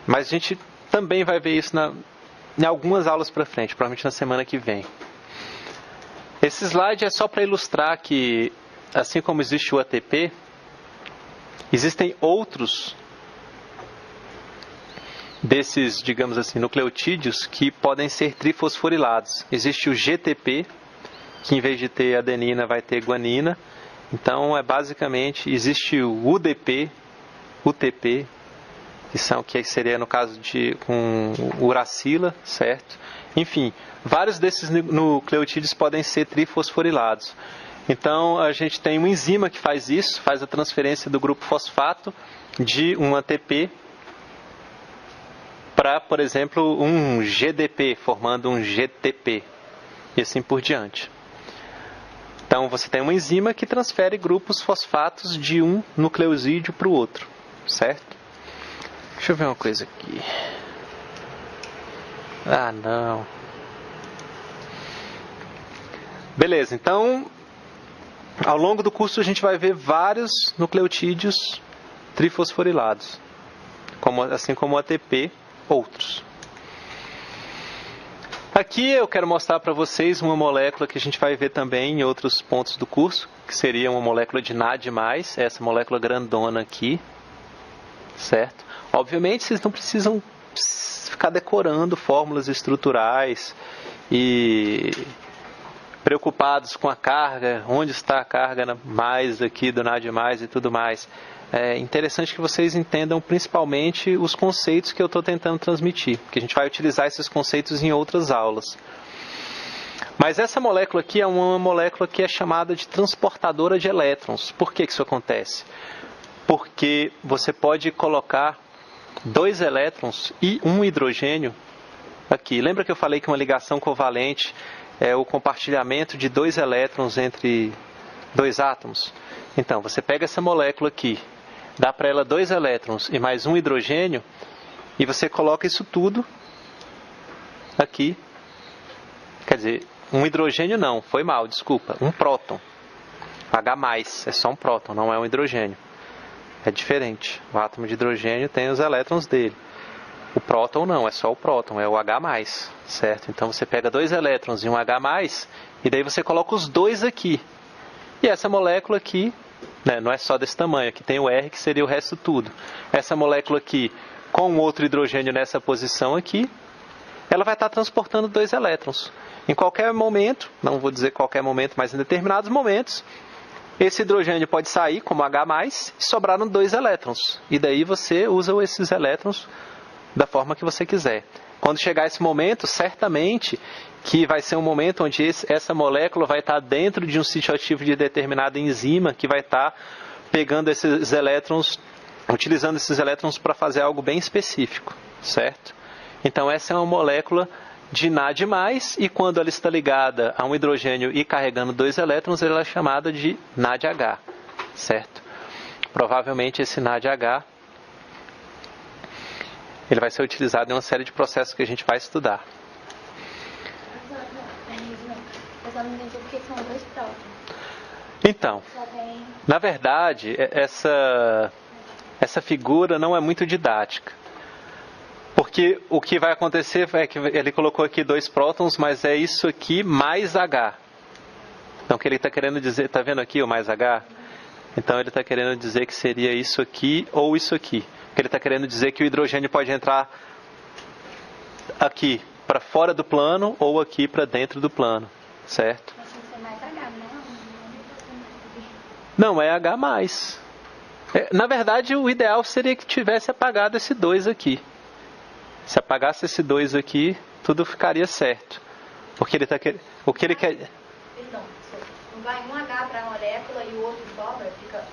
Mas a gente também vai ver isso em algumas aulas para frente, provavelmente na semana que vem. Esse slide é só para ilustrar que, assim como existe o ATP, existem outros desses, digamos assim, nucleotídeos que podem ser trifosforilados. Existe o GTP, que em vez de ter adenina vai ter guanina. Então, basicamente, existe o UDP, UTP, que seria no caso com uracila, certo? Enfim, vários desses nucleotídeos podem ser trifosforilados. Então, a gente tem uma enzima que faz isso, faz a transferência do grupo fosfato de um ATP para, por exemplo, um GDP, formando um GTP, e assim por diante. Então, você tem uma enzima que transfere grupos fosfatos de um nucleosídeo para o outro, certo? Deixa eu ver uma coisa aqui. Não. Beleza, então, ao longo do curso a gente vai ver vários nucleotídeos trifosforilados, assim como o ATP, outros. Aqui eu quero mostrar para vocês uma molécula que a gente vai ver também em outros pontos do curso, que seria uma molécula de NAD+, essa molécula grandona aqui, certo? Obviamente vocês não precisam ficar decorando fórmulas estruturais e preocupados com a carga, onde está a carga mais aqui do NAD+, e tudo mais. É interessante que vocês entendam principalmente os conceitos que eu estou tentando transmitir, porque a gente vai utilizar esses conceitos em outras aulas. Mas essa molécula aqui é uma molécula que é chamada de transportadora de elétrons. Por que isso acontece? Porque você pode colocar 2 elétrons e um hidrogênio aqui. Lembra que eu falei que uma ligação covalente é o compartilhamento de 2 elétrons entre 2 átomos? Então, você pega essa molécula aqui, dá para ela 2 elétrons e mais um hidrogênio, e você coloca isso tudo aqui. Quer dizer, um hidrogênio não, foi mal, desculpa, um próton. H+, é só um próton, não é um hidrogênio. É diferente. O átomo de hidrogênio tem os elétrons dele. O próton não, é só o próton, é o H+, certo? Então você pega 2 elétrons e um H+, e daí você coloca os dois aqui. E essa molécula aqui, né, não é só desse tamanho, aqui tem o R que seria o resto tudo. Essa molécula aqui, com outro hidrogênio nessa posição aqui, ela vai estar transportando 2 elétrons. Em qualquer momento, não vou dizer qualquer momento, mas em determinados momentos, esse hidrogênio pode sair como H+, e sobraram 2 elétrons. E daí você usa esses elétrons da forma que você quiser. Quando chegar esse momento, certamente que vai ser um momento onde essa molécula vai estar dentro de um sítio ativo de determinada enzima que vai estar pegando esses elétrons, utilizando esses elétrons para fazer algo bem específico, certo? Então essa é uma molécula de NAD+, e quando ela está ligada a um hidrogênio e carregando 2 elétrons, ela é chamada de NADH, certo? Provavelmente esse NADH ele vai ser utilizado em uma série de processos que a gente vai estudar. Eu só não entendi porque são 2 prótons. Então, Só tem... na verdade, essa figura não é muito didática. Porque o que vai acontecer é que ele colocou aqui 2 prótons, mas é isso aqui mais H. Então, o que ele está querendo dizer, está vendo aqui o mais H? Então, ele está querendo dizer que seria isso aqui ou isso aqui. Ele está querendo dizer que o hidrogênio pode entrar aqui para fora do plano ou aqui para dentro do plano, certo? Mas tem que ser mais H, Não, é H+. Na verdade, o ideal seria que tivesse apagado esse 2 aqui. Se apagasse esse 2 aqui, tudo ficaria certo. Porque ele está querendo... O que ele quer... Perdão, não vai um H para a molécula e o outro sobra, fica...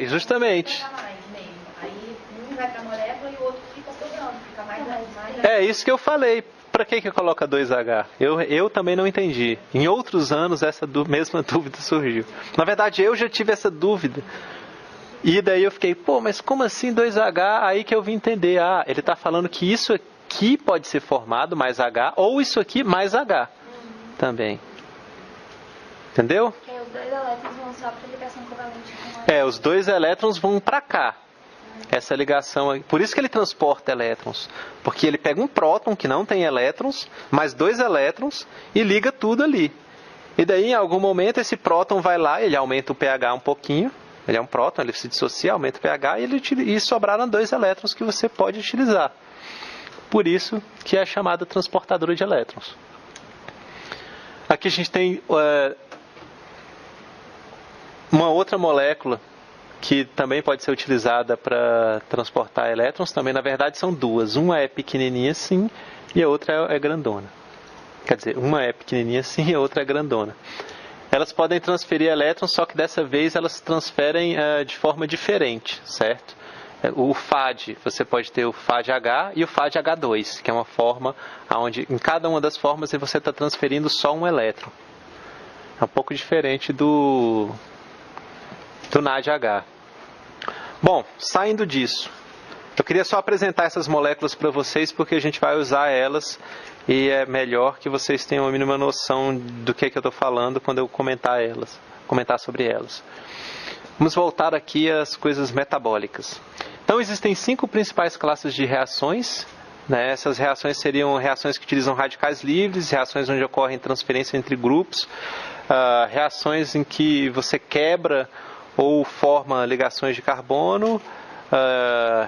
justamente. Meio. Aí um vai para a molécula e o outro fica sobrando, fica mais... É isso que eu falei. Para que coloca 2H? Eu também não entendi. Em outros anos essa mesma dúvida surgiu. Na verdade, eu já tive essa dúvida. E daí eu fiquei, mas como assim 2H? Aí que eu vim entender. Ele está falando que isso aqui pode ser formado mais H, ou isso aqui mais H também. Entendeu? Porque os 2 elétrons vão só para ligação covalente com a... Os 2 elétrons vão para cá. Essa ligação, por isso que ele transporta elétrons, porque ele pega um próton que não tem elétrons, mais 2 elétrons e liga tudo ali. E daí em algum momento esse próton vai lá, ele aumenta o pH um pouquinho, ele é um próton, ele se dissocia, aumenta o pH e sobraram 2 elétrons que você pode utilizar. Por isso que é chamada transportadora de elétrons. Aqui a gente tem uma outra molécula que também pode ser utilizada para transportar elétrons, também na verdade são 2. Uma é pequenininha assim e a outra é grandona. Quer dizer, uma é pequenininha assim e a outra é grandona. Elas podem transferir elétrons, só que dessa vez elas transferem de forma diferente, certo? O FAD, você pode ter o FADH e o FADH2, que é uma forma onde em cada uma das formas você está transferindo só um elétron. É um pouco diferente do NADH. Bom, saindo disso, eu queria só apresentar essas moléculas para vocês porque a gente vai usar elas e é melhor que vocês tenham a mínima noção do que eu estou falando quando eu comentar sobre elas. Vamos voltar aqui às coisas metabólicas. Então existem 5 principais classes de reações. Né? Essas reações seriam reações que utilizam radicais livres, reações onde ocorre transferência entre grupos, reações em que você quebra ou forma ligações de carbono,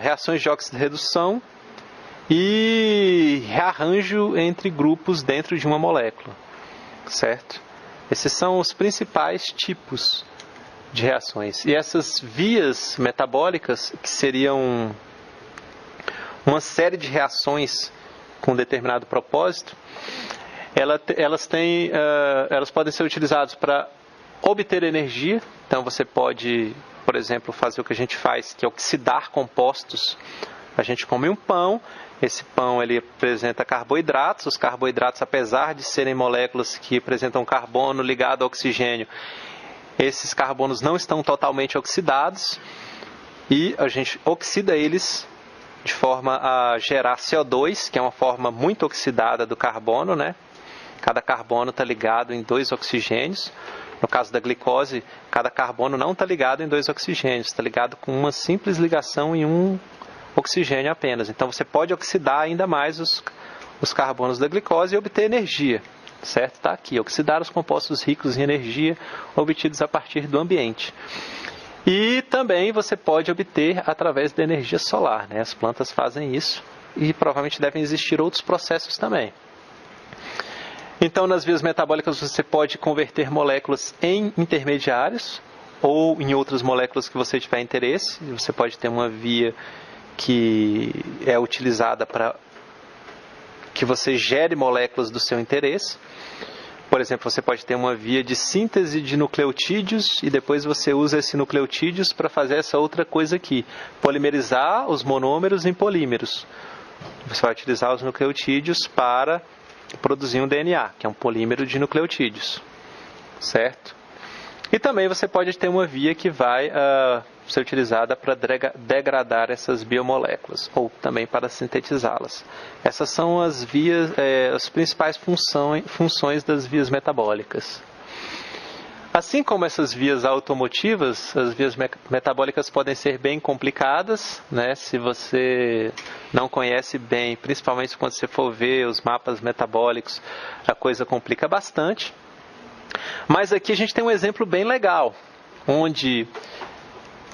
reações de oxidorredução e rearranjo entre grupos dentro de uma molécula, certo? Esses são os principais tipos de reações. E essas vias metabólicas, que seriam uma série de reações com determinado propósito, elas podem ser utilizadas para obter energia. Então você pode, por exemplo, fazer o que a gente faz, que é oxidar compostos. A gente come um pão, esse pão ele apresenta carboidratos. Os carboidratos, apesar de serem moléculas que apresentam carbono ligado ao oxigênio, esses carbonos não estão totalmente oxidados e a gente oxida eles de forma a gerar CO2, que é uma forma muito oxidada do carbono, né? Cada carbono está ligado em 2 oxigênios. No caso da glicose, cada carbono não está ligado em 2 oxigênios, está ligado com uma simples ligação em um oxigênio apenas. Então você pode oxidar ainda mais os carbonos da glicose e obter energia. Certo? Está aqui, oxidar os compostos ricos em energia obtidos a partir do ambiente. E também você pode obter através da energia solar, né? As plantas fazem isso e provavelmente devem existir outros processos também. Então, nas vias metabólicas, você pode converter moléculas em intermediários ou em outras moléculas que você tiver interesse. Você pode ter uma via que é utilizada para que você gere moléculas do seu interesse. Por exemplo, você pode ter uma via de síntese de nucleotídeos e depois você usa esse nucleotídeos para fazer essa outra coisa aqui, polimerizar os monômeros em polímeros. Você vai utilizar os nucleotídeos para produzir um DNA, que é um polímero de nucleotídeos, certo? E também você pode ter uma via que vai ser utilizada para degradar essas biomoléculas, ou também para sintetizá-las. Essas são as vias, as principais funções das vias metabólicas. Assim como essas vias automotivas, as vias metabólicas podem ser bem complicadas, né? Se você não conhece bem, principalmente quando você for ver os mapas metabólicos, a coisa complica bastante. Mas aqui a gente tem um exemplo bem legal, onde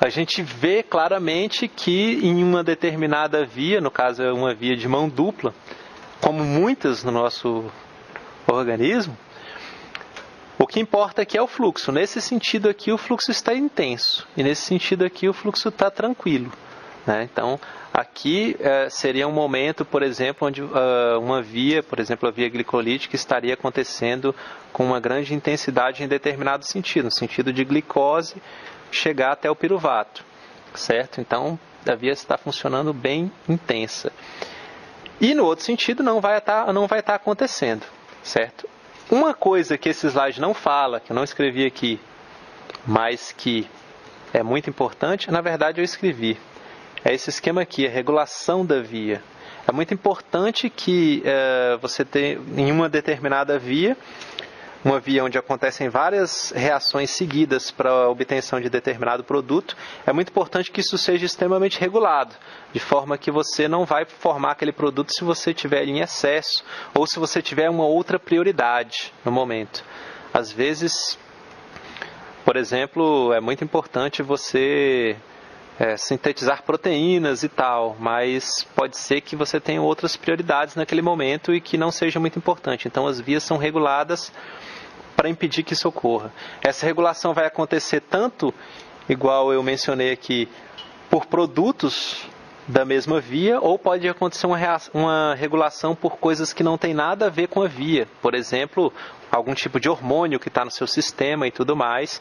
a gente vê claramente que em uma determinada via, no caso é uma via de mão dupla, como muitas no nosso organismo, o que importa aqui é o fluxo. Nesse sentido aqui o fluxo está intenso e nesse sentido aqui o fluxo está tranquilo, né? Então aqui seria um momento, por exemplo, onde uma via, por exemplo a via glicolítica, estaria acontecendo com uma grande intensidade em determinado sentido, no sentido de glicose chegar até o piruvato, certo? Então a via está funcionando bem intensa. E no outro sentido não vai estar acontecendo, certo? Uma coisa que esse slide não fala, que eu não escrevi aqui, mas que é muito importante, na verdade eu escrevi. É esse esquema aqui, a regulação da via. É muito importante que você tenha em uma determinada via, uma via onde acontecem várias reações seguidas para a obtenção de determinado produto, é muito importante que isso seja extremamente regulado, de forma que você não vai formar aquele produto se você tiver em excesso ou se você tiver uma outra prioridade no momento. Às vezes, por exemplo, é muito importante você sintetizar proteínas e tal, mas pode ser que você tenha outras prioridades naquele momento e que não seja muito importante. Então as vias são reguladas para impedir que isso ocorra. Essa regulação vai acontecer tanto, igual eu mencionei aqui, por produtos da mesma via, ou pode acontecer uma regulação por coisas que não tem nada a ver com a via. Por exemplo, algum tipo de hormônio que está no seu sistema e tudo mais,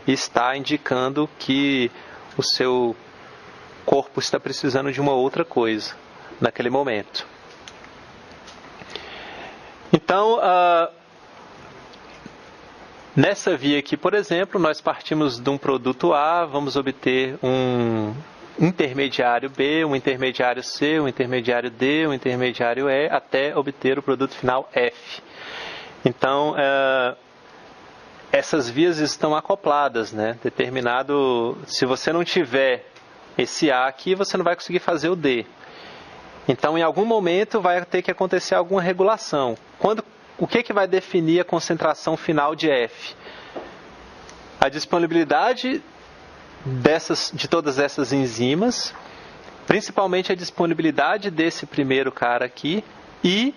e está indicando que o seu corpo está precisando de uma outra coisa naquele momento. Então, nessa via aqui, por exemplo, nós partimos de um produto A, vamos obter um intermediário B, um intermediário C, um intermediário D, um intermediário E, até obter o produto final F. Então, essas vias estão acopladas, né? Se você não tiver esse A aqui, você não vai conseguir fazer o D. Então, em algum momento, vai ter que acontecer alguma regulação. O que vai definir a concentração final de F? A disponibilidade de todas essas enzimas, principalmente a disponibilidade desse primeiro cara aqui e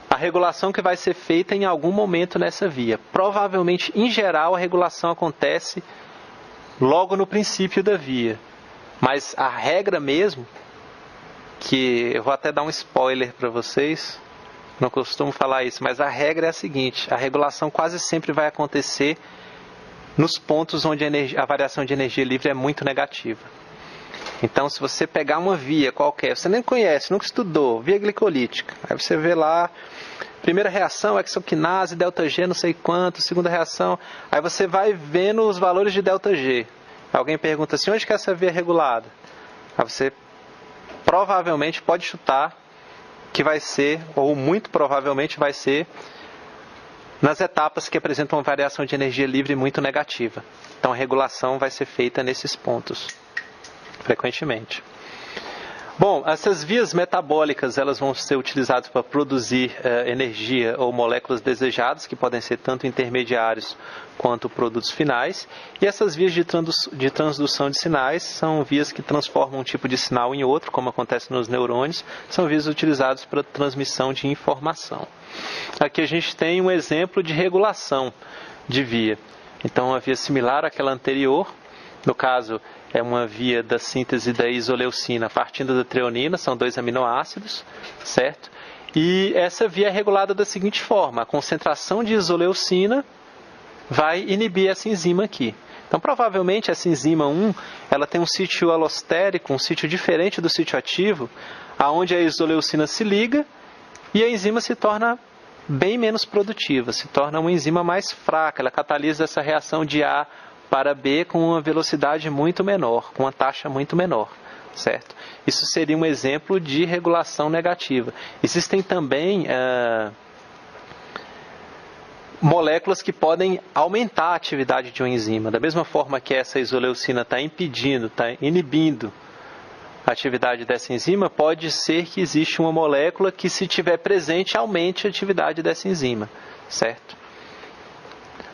a regulação que vai ser feita em algum momento nessa via. Provavelmente, em geral, a regulação acontece logo no princípio da via. Mas a regra mesmo, que eu vou até dar um spoiler para vocês, não costumo falar isso, mas a regra é a seguinte: a regulação quase sempre vai acontecer nos pontos onde a variação de energia livre é muito negativa. Então, se você pegar uma via qualquer, você nem conhece, nunca estudou, via glicolítica, aí você vê lá, primeira reação, hexoquinase, ΔG, não sei quanto, segunda reação, aí você vai vendo os valores de ΔG. Alguém pergunta assim, onde que essa via é regulada? Aí você provavelmente pode chutar que vai ser, ou muito provavelmente vai ser, nas etapas que apresentam uma variação de energia livre muito negativa. Então a regulação vai ser feita nesses pontos, frequentemente. Bom, essas vias metabólicas elas vão ser utilizadas para produzir energia ou moléculas desejadas, que podem ser tanto intermediários quanto produtos finais. E essas vias de transdução de sinais são vias que transformam um tipo de sinal em outro, como acontece nos neurônios. São vias utilizadas para transmissão de informação. Aqui a gente tem um exemplo de regulação de via. Então, uma via similar àquela anterior, no caso, é uma via da síntese da isoleucina partindo da treonina, são 2 aminoácidos, certo? E essa via é regulada da seguinte forma: a concentração de isoleucina vai inibir essa enzima aqui. Então, provavelmente, essa enzima 1, ela tem um sítio alostérico, um sítio diferente do sítio ativo, aonde a isoleucina se liga e a enzima se torna bem menos produtiva, se torna uma enzima mais fraca, ela catalisa essa reação de A para B com uma velocidade muito menor, com uma taxa muito menor, certo? Isso seria um exemplo de regulação negativa. Existem também moléculas que podem aumentar a atividade de uma enzima. Da mesma forma que essa isoleucina está impedindo, está inibindo a atividade dessa enzima, pode ser que exista uma molécula que, se estiver presente, aumente a atividade dessa enzima, certo?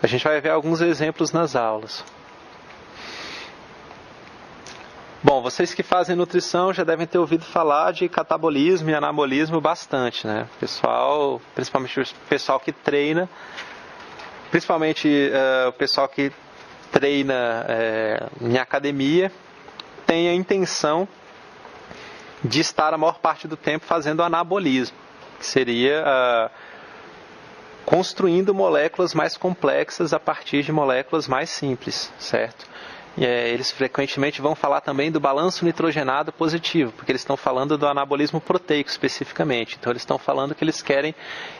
A gente vai ver alguns exemplos nas aulas. Bom, vocês que fazem nutrição já devem ter ouvido falar de catabolismo e anabolismo bastante, né? Pessoal, principalmente o pessoal que treina, o pessoal que treina em academia, tem a intenção de estar a maior parte do tempo fazendo anabolismo, que seria construindo moléculas mais complexas a partir de moléculas mais simples, certo? E, eles frequentemente vão falar também do balanço nitrogenado positivo, porque eles estão falando do anabolismo proteico especificamente. Então eles estão falando que eles querem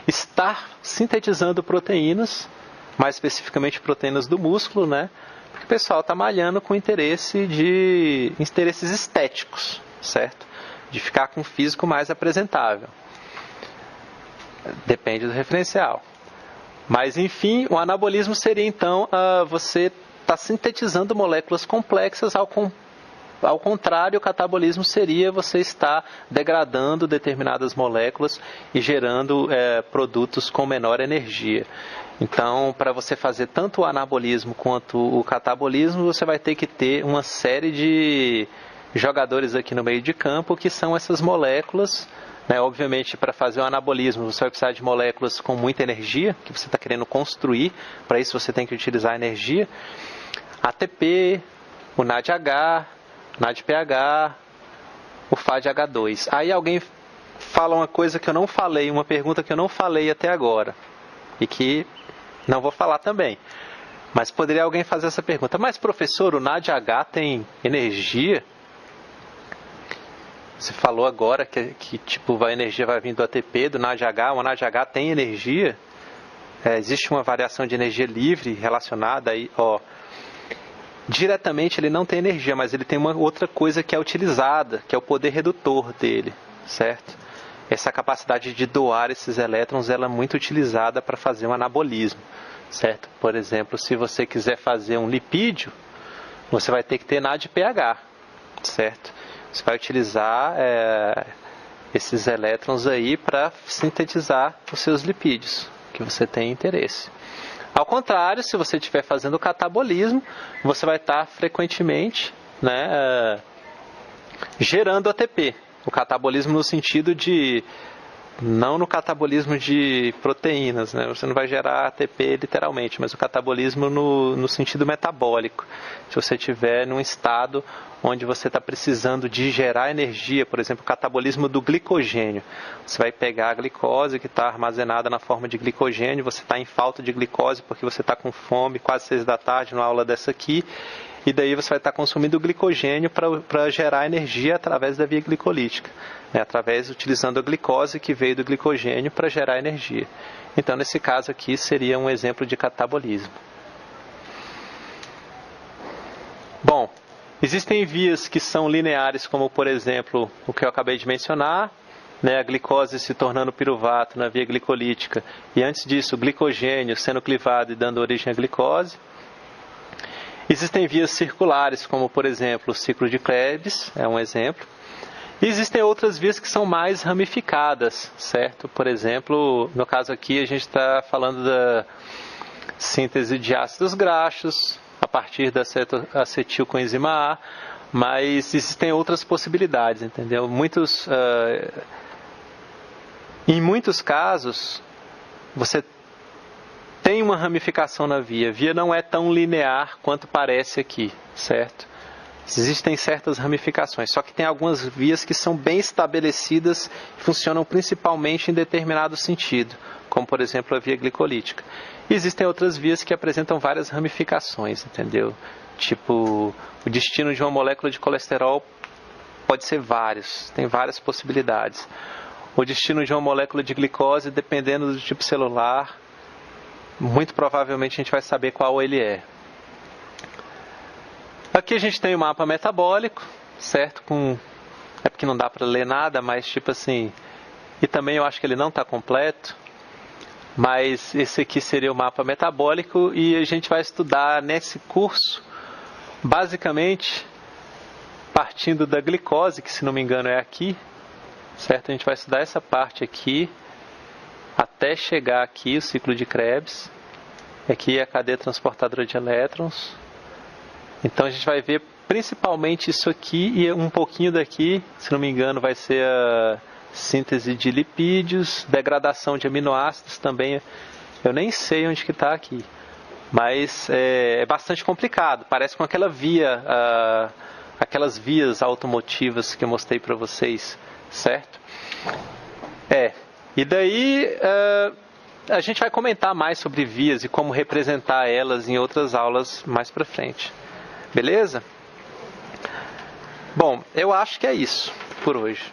estar sintetizando proteínas, mais especificamente proteínas do músculo, né? Porque o pessoal está malhando com interesses estéticos, certo? De ficar com um físico mais apresentável. Depende do referencial. Mas, enfim, o anabolismo seria, então, você está sintetizando moléculas complexas, ao contrário, o catabolismo seria você estar degradando determinadas moléculas e gerando produtos com menor energia. Então, para você fazer tanto o anabolismo quanto o catabolismo, você vai ter que ter uma série de jogadores aqui no meio de campo, que são essas moléculas. Obviamente, para fazer o anabolismo, você vai precisar de moléculas com muita energia, que você está querendo construir. Para isso, você tem que utilizar energia. ATP, o NADH, NADPH, o FADH2. Aí alguém fala uma coisa que eu não falei, uma pergunta que eu não falei até agora, e que não vou falar também. Mas poderia alguém fazer essa pergunta: mas professor, o NADH tem energia? Você falou agora que a energia vai vir do ATP, do NADH. O NADH tem energia? Existe uma variação de energia livre relacionada aí, diretamente ele não tem energia, mas ele tem uma outra coisa que é utilizada, que é o poder redutor dele, certo? Essa capacidade de doar esses elétrons, ela é muito utilizada para fazer um anabolismo, certo? Por exemplo, se você quiser fazer um lipídio, você vai ter que ter NADPH, certo? Você vai utilizar esses elétrons aí para sintetizar os seus lipídios, que você tem interesse. Ao contrário, se você estiver fazendo catabolismo, você vai estar frequentemente gerando ATP. O catabolismo no sentido de... não no catabolismo de proteínas, né? Você não vai gerar ATP literalmente, mas o catabolismo no sentido metabólico. Se você estiver num estado onde você está precisando de gerar energia, por exemplo, o catabolismo do glicogênio. Você vai pegar a glicose que está armazenada na forma de glicogênio, você está em falta de glicose porque você está com fome, quase 6 da tarde, numa aula dessa aqui, e daí você vai estar consumindo glicogênio para gerar energia através da via glicolítica, utilizando a glicose que veio do glicogênio para gerar energia. Então, nesse caso aqui, seria um exemplo de catabolismo. Bom, existem vias que são lineares, como, por exemplo, o que eu acabei de mencionar, né, a glicose se tornando piruvato na via glicolítica, e antes disso o glicogênio sendo clivado e dando origem à glicose. Existem vias circulares, como por exemplo o ciclo de Krebs, é um exemplo. E existem outras vias que são mais ramificadas, certo? Por exemplo, no caso aqui a gente está falando da síntese de ácidos graxos a partir da acetilcoenzima A, mas existem outras possibilidades, entendeu? Em muitos casos, você tem uma ramificação na via. A via não é tão linear quanto parece aqui, certo? Existem certas ramificações, só que tem algumas vias que são bem estabelecidas e funcionam principalmente em determinado sentido, como por exemplo a via glicolítica. E existem outras vias que apresentam várias ramificações, entendeu? Tipo, o destino de uma molécula de colesterol pode ser vários, tem várias possibilidades. O destino de uma molécula de glicose, dependendo do tipo celular, muito provavelmente a gente vai saber qual ele é. Aqui a gente tem o mapa metabólico, certo? É porque não dá para ler nada, mas tipo assim... E também eu acho que ele não está completo. Mas esse aqui seria o mapa metabólico e a gente vai estudar nesse curso, basicamente, partindo da glicose, que se não me engano é aqui, certo? A gente vai estudar essa parte aqui, até chegar aqui, o ciclo de Krebs. Aqui é a cadeia transportadora de elétrons. Então a gente vai ver principalmente isso aqui e um pouquinho daqui, se não me engano vai ser a síntese de lipídios, degradação de aminoácidos também, eu nem sei onde que está aqui, mas é bastante complicado, parece com aquela via, aquelas vias automotivas que eu mostrei para vocês, certo? E daí a gente vai comentar mais sobre vias e como representar elas em outras aulas mais para frente. Beleza? Bom, eu acho que é isso por hoje.